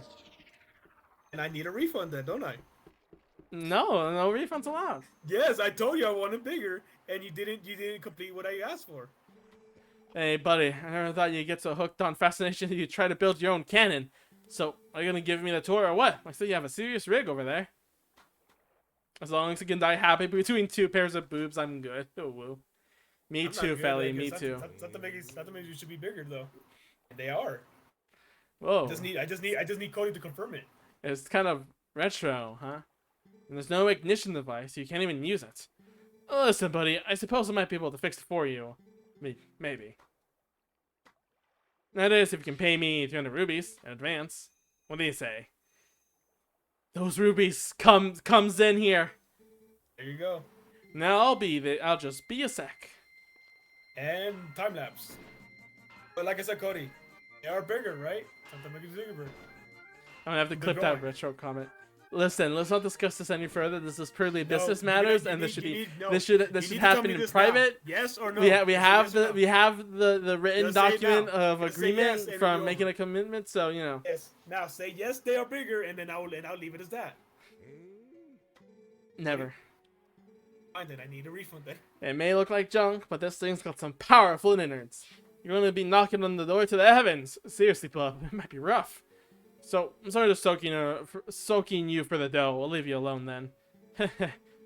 And I need a refund then, don't I? No refunds allowed. Yes, I told you I wanted bigger, and you didn't complete what I asked for. Hey, buddy, I never thought you'd get so hooked on fascination that you try to build your own cannon. So, are you gonna give me the tour or what? I see you have a serious rig over there. As long as you can die happy between two pairs of boobs, I'm good. Oh, woo. Me too, Felly, me too. That should be bigger though. And they are. Whoa. I just need Cody to confirm it. It's kind of retro, huh? And there's no ignition device, so you can't even use it. Listen, buddy, I suppose I might be able to fix it for you. Maybe. That is, if you can pay me 300 rubies in advance. What do you say? Those rubies comes in here. There you go. Now I'll just be a sec. And time lapse. But like I said, Cody, they are bigger, right? Something like a bigger. I'm gonna have to clip that retro comment. Listen, let's not discuss this any further. This is purely business matters, and this should happen in private. Now. Yes or no? We have the written document of agreement from making a commitment. So you know. Yes. Now say yes, they are bigger, and then I'll leave it as that. Never. Fine, then I need a refund then. It may look like junk, but this thing's got some powerful innards. You're gonna be knocking on the door to the heavens. Seriously, bub, it might be rough. So, I'm sorry to soaking you for the dough. We'll leave you alone then.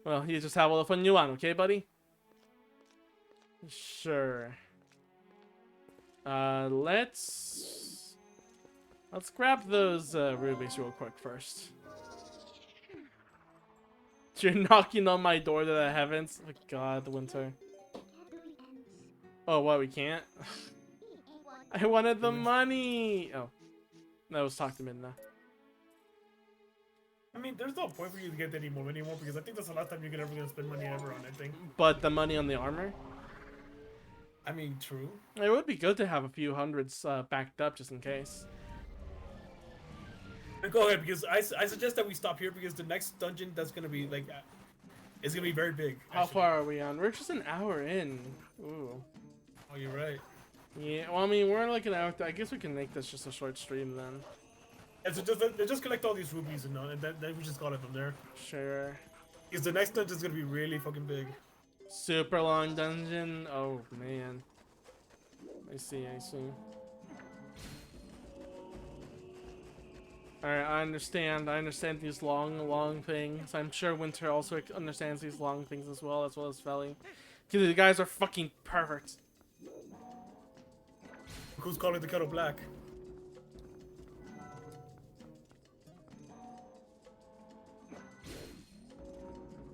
Well, you just have all the fun you want, okay, buddy? Sure. Let's grab those rubies real quick first. You're knocking on my door to the heavens? Oh god, the winter. Oh, what, we can't? I wanted the money! Oh. That was talked to Midna. I mean, there's no point for you to get any more anymore because I think that's the last time you're ever gonna spend money ever on anything. But the money on the armor? I mean, true. It would be good to have a few hundreds backed up just in case. Go ahead, because I suggest that we stop here because the next dungeon that's gonna be like, it's gonna be very big. How far are we on? We're just an hour in. Ooh. Oh, you're right. Yeah. Well, I mean, we're like an hour. I guess we can make this just a short stream then. And so just collect all these rubies and then we just call it from there. Sure. Because the next dungeon's gonna be really fucking big. Super long dungeon. Oh man. I see. Alright, I understand these long things. I'm sure Winter also understands these long things as well as Felly. Because the guys are fucking perfect. Who's calling the kettle black?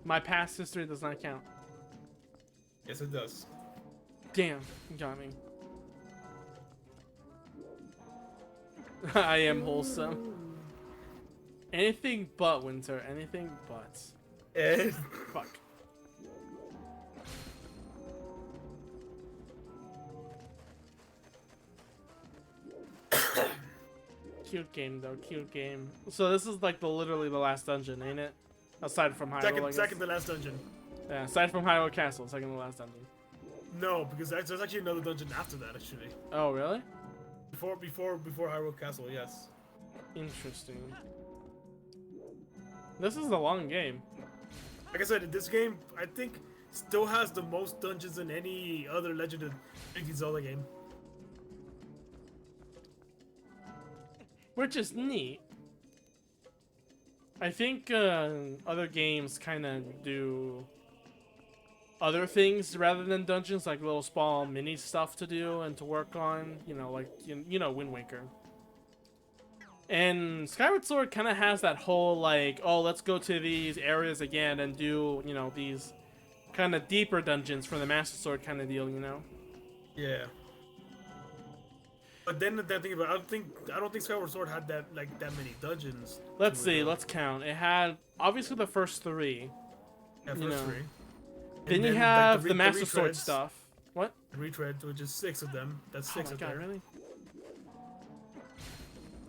My past history does not count. Yes, it does. Damn, you got me. I am wholesome. Anything but Winter. Anything but. Fuck. Cute game though, cute game. So this is like literally the last dungeon, ain't it? Aside from Hyrule. Second to last dungeon. Yeah, aside from Hyrule Castle, second to last dungeon. No, because there's actually another dungeon after that actually. Oh really? Before Hyrule Castle, yes. Interesting. This is a long game. Like I said, this game I think still has the most dungeons than any other Legend of Zelda game. Which is neat. I think other games kind of do other things rather than dungeons, like little small mini stuff to do and to work on. You know, like you know, Wind Waker. And Skyward Sword kind of has that whole like, oh, let's go to these areas again and do, you know, these kind of deeper dungeons for the Master Sword kind of deal, you know? Yeah. But then that thing about I don't think Skyward Sword had that many dungeons. Let's see, let's count. It had obviously the first three. Yeah, first three. Then you have the Master Sword stuff. What? Retreads, which is 6 of them. That's 6 of them. Really?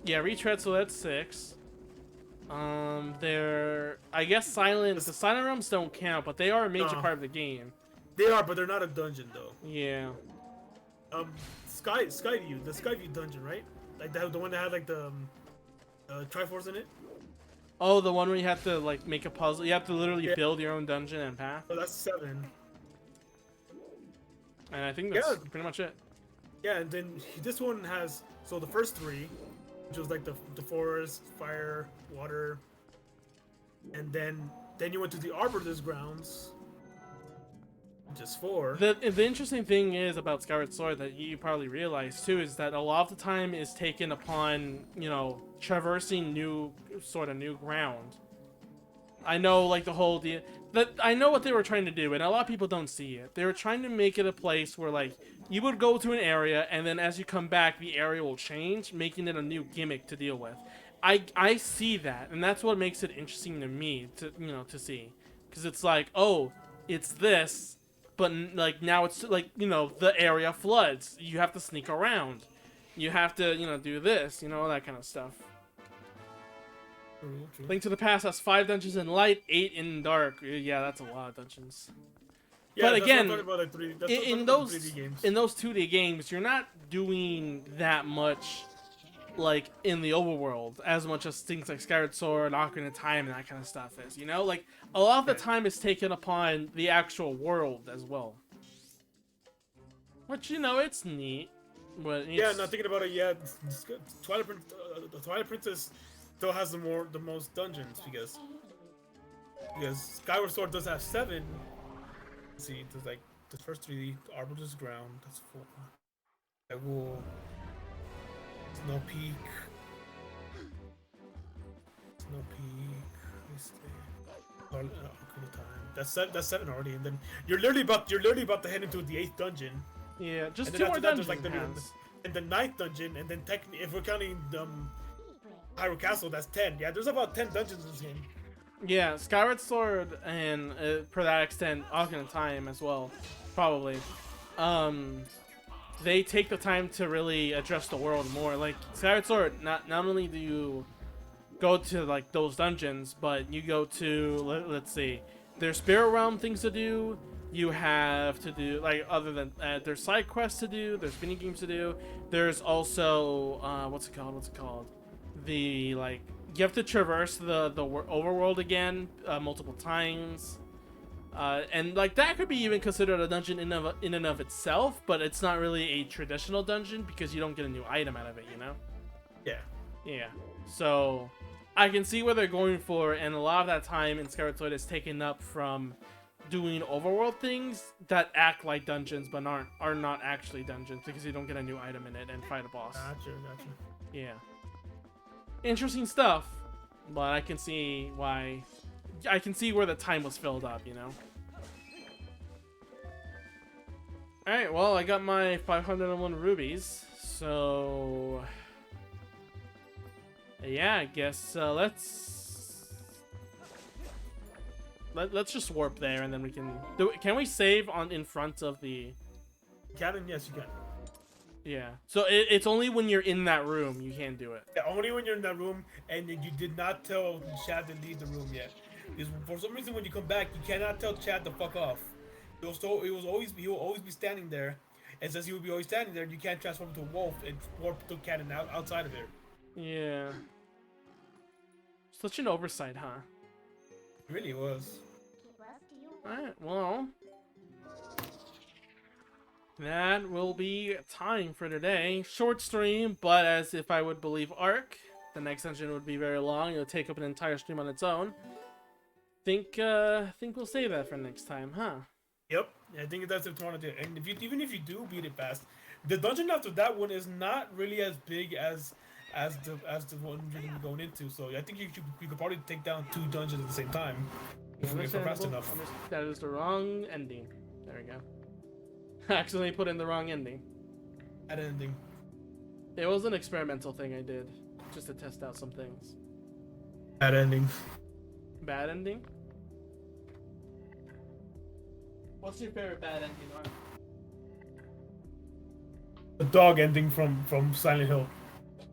Yeah, retread, so that's 6. They're I guess the silent realms don't count, but they are a major part of the game. They are, but they're not a dungeon though. Yeah. Skyview, the Skyview dungeon, right? Like the one that had like the Triforce in it. Oh, the one where you have to like make a puzzle. You have to literally build your own dungeon and path. Oh, that's 7. And I think that's pretty much it. Yeah, and then this one has the first 3, which was like the forest, fire, water, and then you went to the Arbiter's grounds. Just 4. The interesting thing is about Skyward Sword that you probably realize too is that a lot of the time is taken upon, you know, traversing new ground. I know like I know what they were trying to do, and a lot of people don't see it. They were trying to make it a place where like you would go to an area and then as you come back the area will change, making it a new gimmick to deal with. I see that, and that's what makes it interesting to me to see, because it's like, oh, it's this. But like now it's like, you know, the area floods. You have to sneak around. You have to, you know, do this, you know, that kind of stuff. True. Link to the Past has 5 dungeons in light, 8 in dark. Yeah, that's a lot of dungeons. Yeah, but again, in those 2D games, you're not doing that much like in the overworld as much as things like Skyward Sword, Ocarina of Time, and that kind of stuff is, you know, like a lot of the time is taken upon the actual world as well, which, you know, it's neat. But not thinking about it, the Twilight Princess still has the most dungeons because Skyward Sword does have 7. Let's see, there's like the first 3, Arbiter's Ground, that's 4. I will. Snow Peak. That's 7 already, and then you're literally about to head into the 8th dungeon. Yeah, just 2 more dungeons. Like the 9th dungeon, and then technically, if we're counting Hyrule Castle, that's 10. Yeah, there's about 10 dungeons in this game. Yeah, Skyward Sword and, per that extent, Ocarina of Time as well, probably. they take the time to really address the world more. Like Skyward Sword, not only do you go to like those dungeons, but you go to let's see, there's spirit realm things to do. You have to do like other than there's side quests to do. There's mini games to do. There's also what's it called? The like you have to traverse the overworld again multiple times. And like that could be even considered a dungeon in and of itself, but it's not really a traditional dungeon because you don't get a new item out of it, you know? Yeah. Yeah. So I can see what they're going for, and a lot of that time in Skyward Sword is taken up from doing overworld things that act like dungeons but are not actually dungeons because you don't get a new item in it and fight a boss. Gotcha. Yeah. Interesting stuff, but I can see why. I can see where the time was filled up, you know? Alright, well, I got my 501 rubies, so... yeah, I guess let's just warp there, and then we can... Can we save in front of the... Cabin? Yes, you can. Yeah. So it's only when you're in that room you can do it. Yeah, only when you're in that room, and you did not tell Chad to leave the room yet. Because for some reason, when you come back, you cannot tell Chad to fuck off. He will always be standing there, and since he will be always standing there, you can't transform into a wolf and warp the cannon outside of there. Yeah. Such an oversight, huh? It really was. Alright, well... that will be time for today. Short stream, but as if I would believe Ark, the next dungeon would be very long. It'll take up an entire stream on its own. Think we'll save that for next time, huh? Yep, I think that's what you want to do. And even if you do beat it fast, the dungeon after that one is not really as big as the one you're gonna be going into. So I think you could probably take down 2 dungeons at the same time if you're fast enough. That is the wrong ending. There we go. I accidentally put in the wrong ending. That ending. It was an experimental thing I did, just to test out some things. Bad ending. Bad ending? What's your favorite bad ending, Mark? The dog ending from Silent Hill.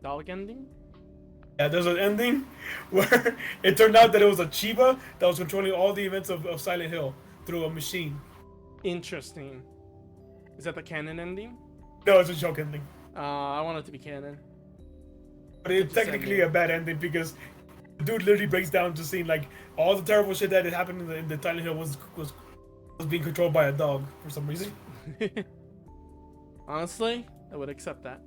Dog ending? Yeah, there's an ending where it turned out that it was a Chiba that was controlling all the events of Silent Hill through a machine. Interesting. Is that the canon ending? No, it's a joke ending. I want it to be canon. But it's technically a bad ending because the dude literally breaks down to seeing like all the terrible shit that had happened in the Silent Hill was being controlled by a dog for some reason. Honestly, I would accept that.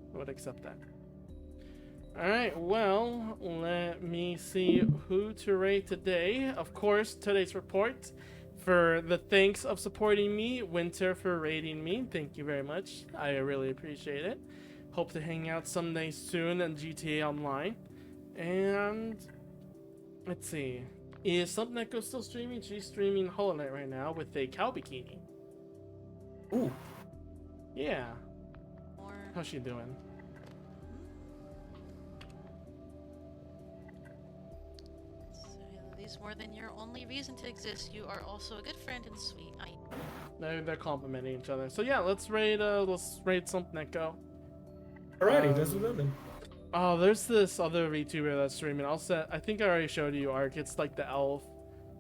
Alright, well, let me see who to rate today. Of course, today's report for the thanks of supporting me, Winter for rating me. Thank you very much. I really appreciate it. Hope to hang out someday soon in GTA Online. And let's see. Is Something Echo still streaming? She's streaming Hollow Knight right now with a cow bikini. Ooh. Yeah. How's she doing? So, at least more than your only reason to exist, you are also a good friend and sweet. They're complimenting each other. So yeah, let's raid Something Echo. Alrighty, that's what then. Oh, there's this other VTuber that's streaming. I think I already showed you, Ark. It's like the elf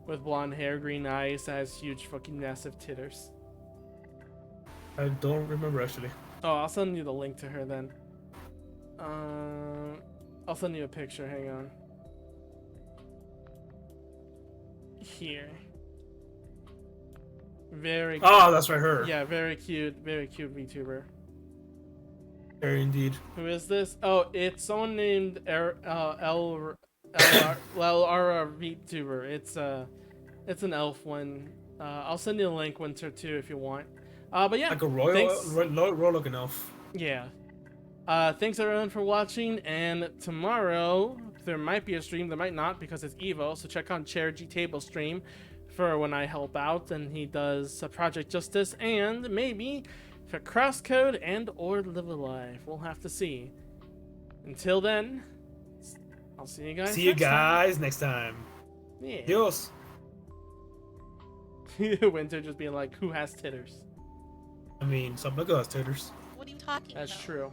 with blonde hair, green eyes, that has huge fucking massive titters. I don't remember actually. Oh, I'll send you the link to her then. I'll send you a picture. Hang on. Here. Very. Oh, that's right, her. Yeah, very cute VTuber. Very indeed. Who is this? Oh, it's someone named LRVTuber. It's an elf one. I'll send you a link, Winter, too, if you want. But yeah, like a royal looking elf. Yeah. Thanks everyone for watching, and tomorrow there might be a stream, there might not because it's Evo, so check on Chair G Table stream for when I help out and he does Project Justice and maybe for Crosscode and or Live Alive. We'll have to see. Until then, I'll see you guys. See you guys next time. Yeah. Adios. Winter just being like, who has titters? I mean, some look at us, tutors. What are you talking That's about? true.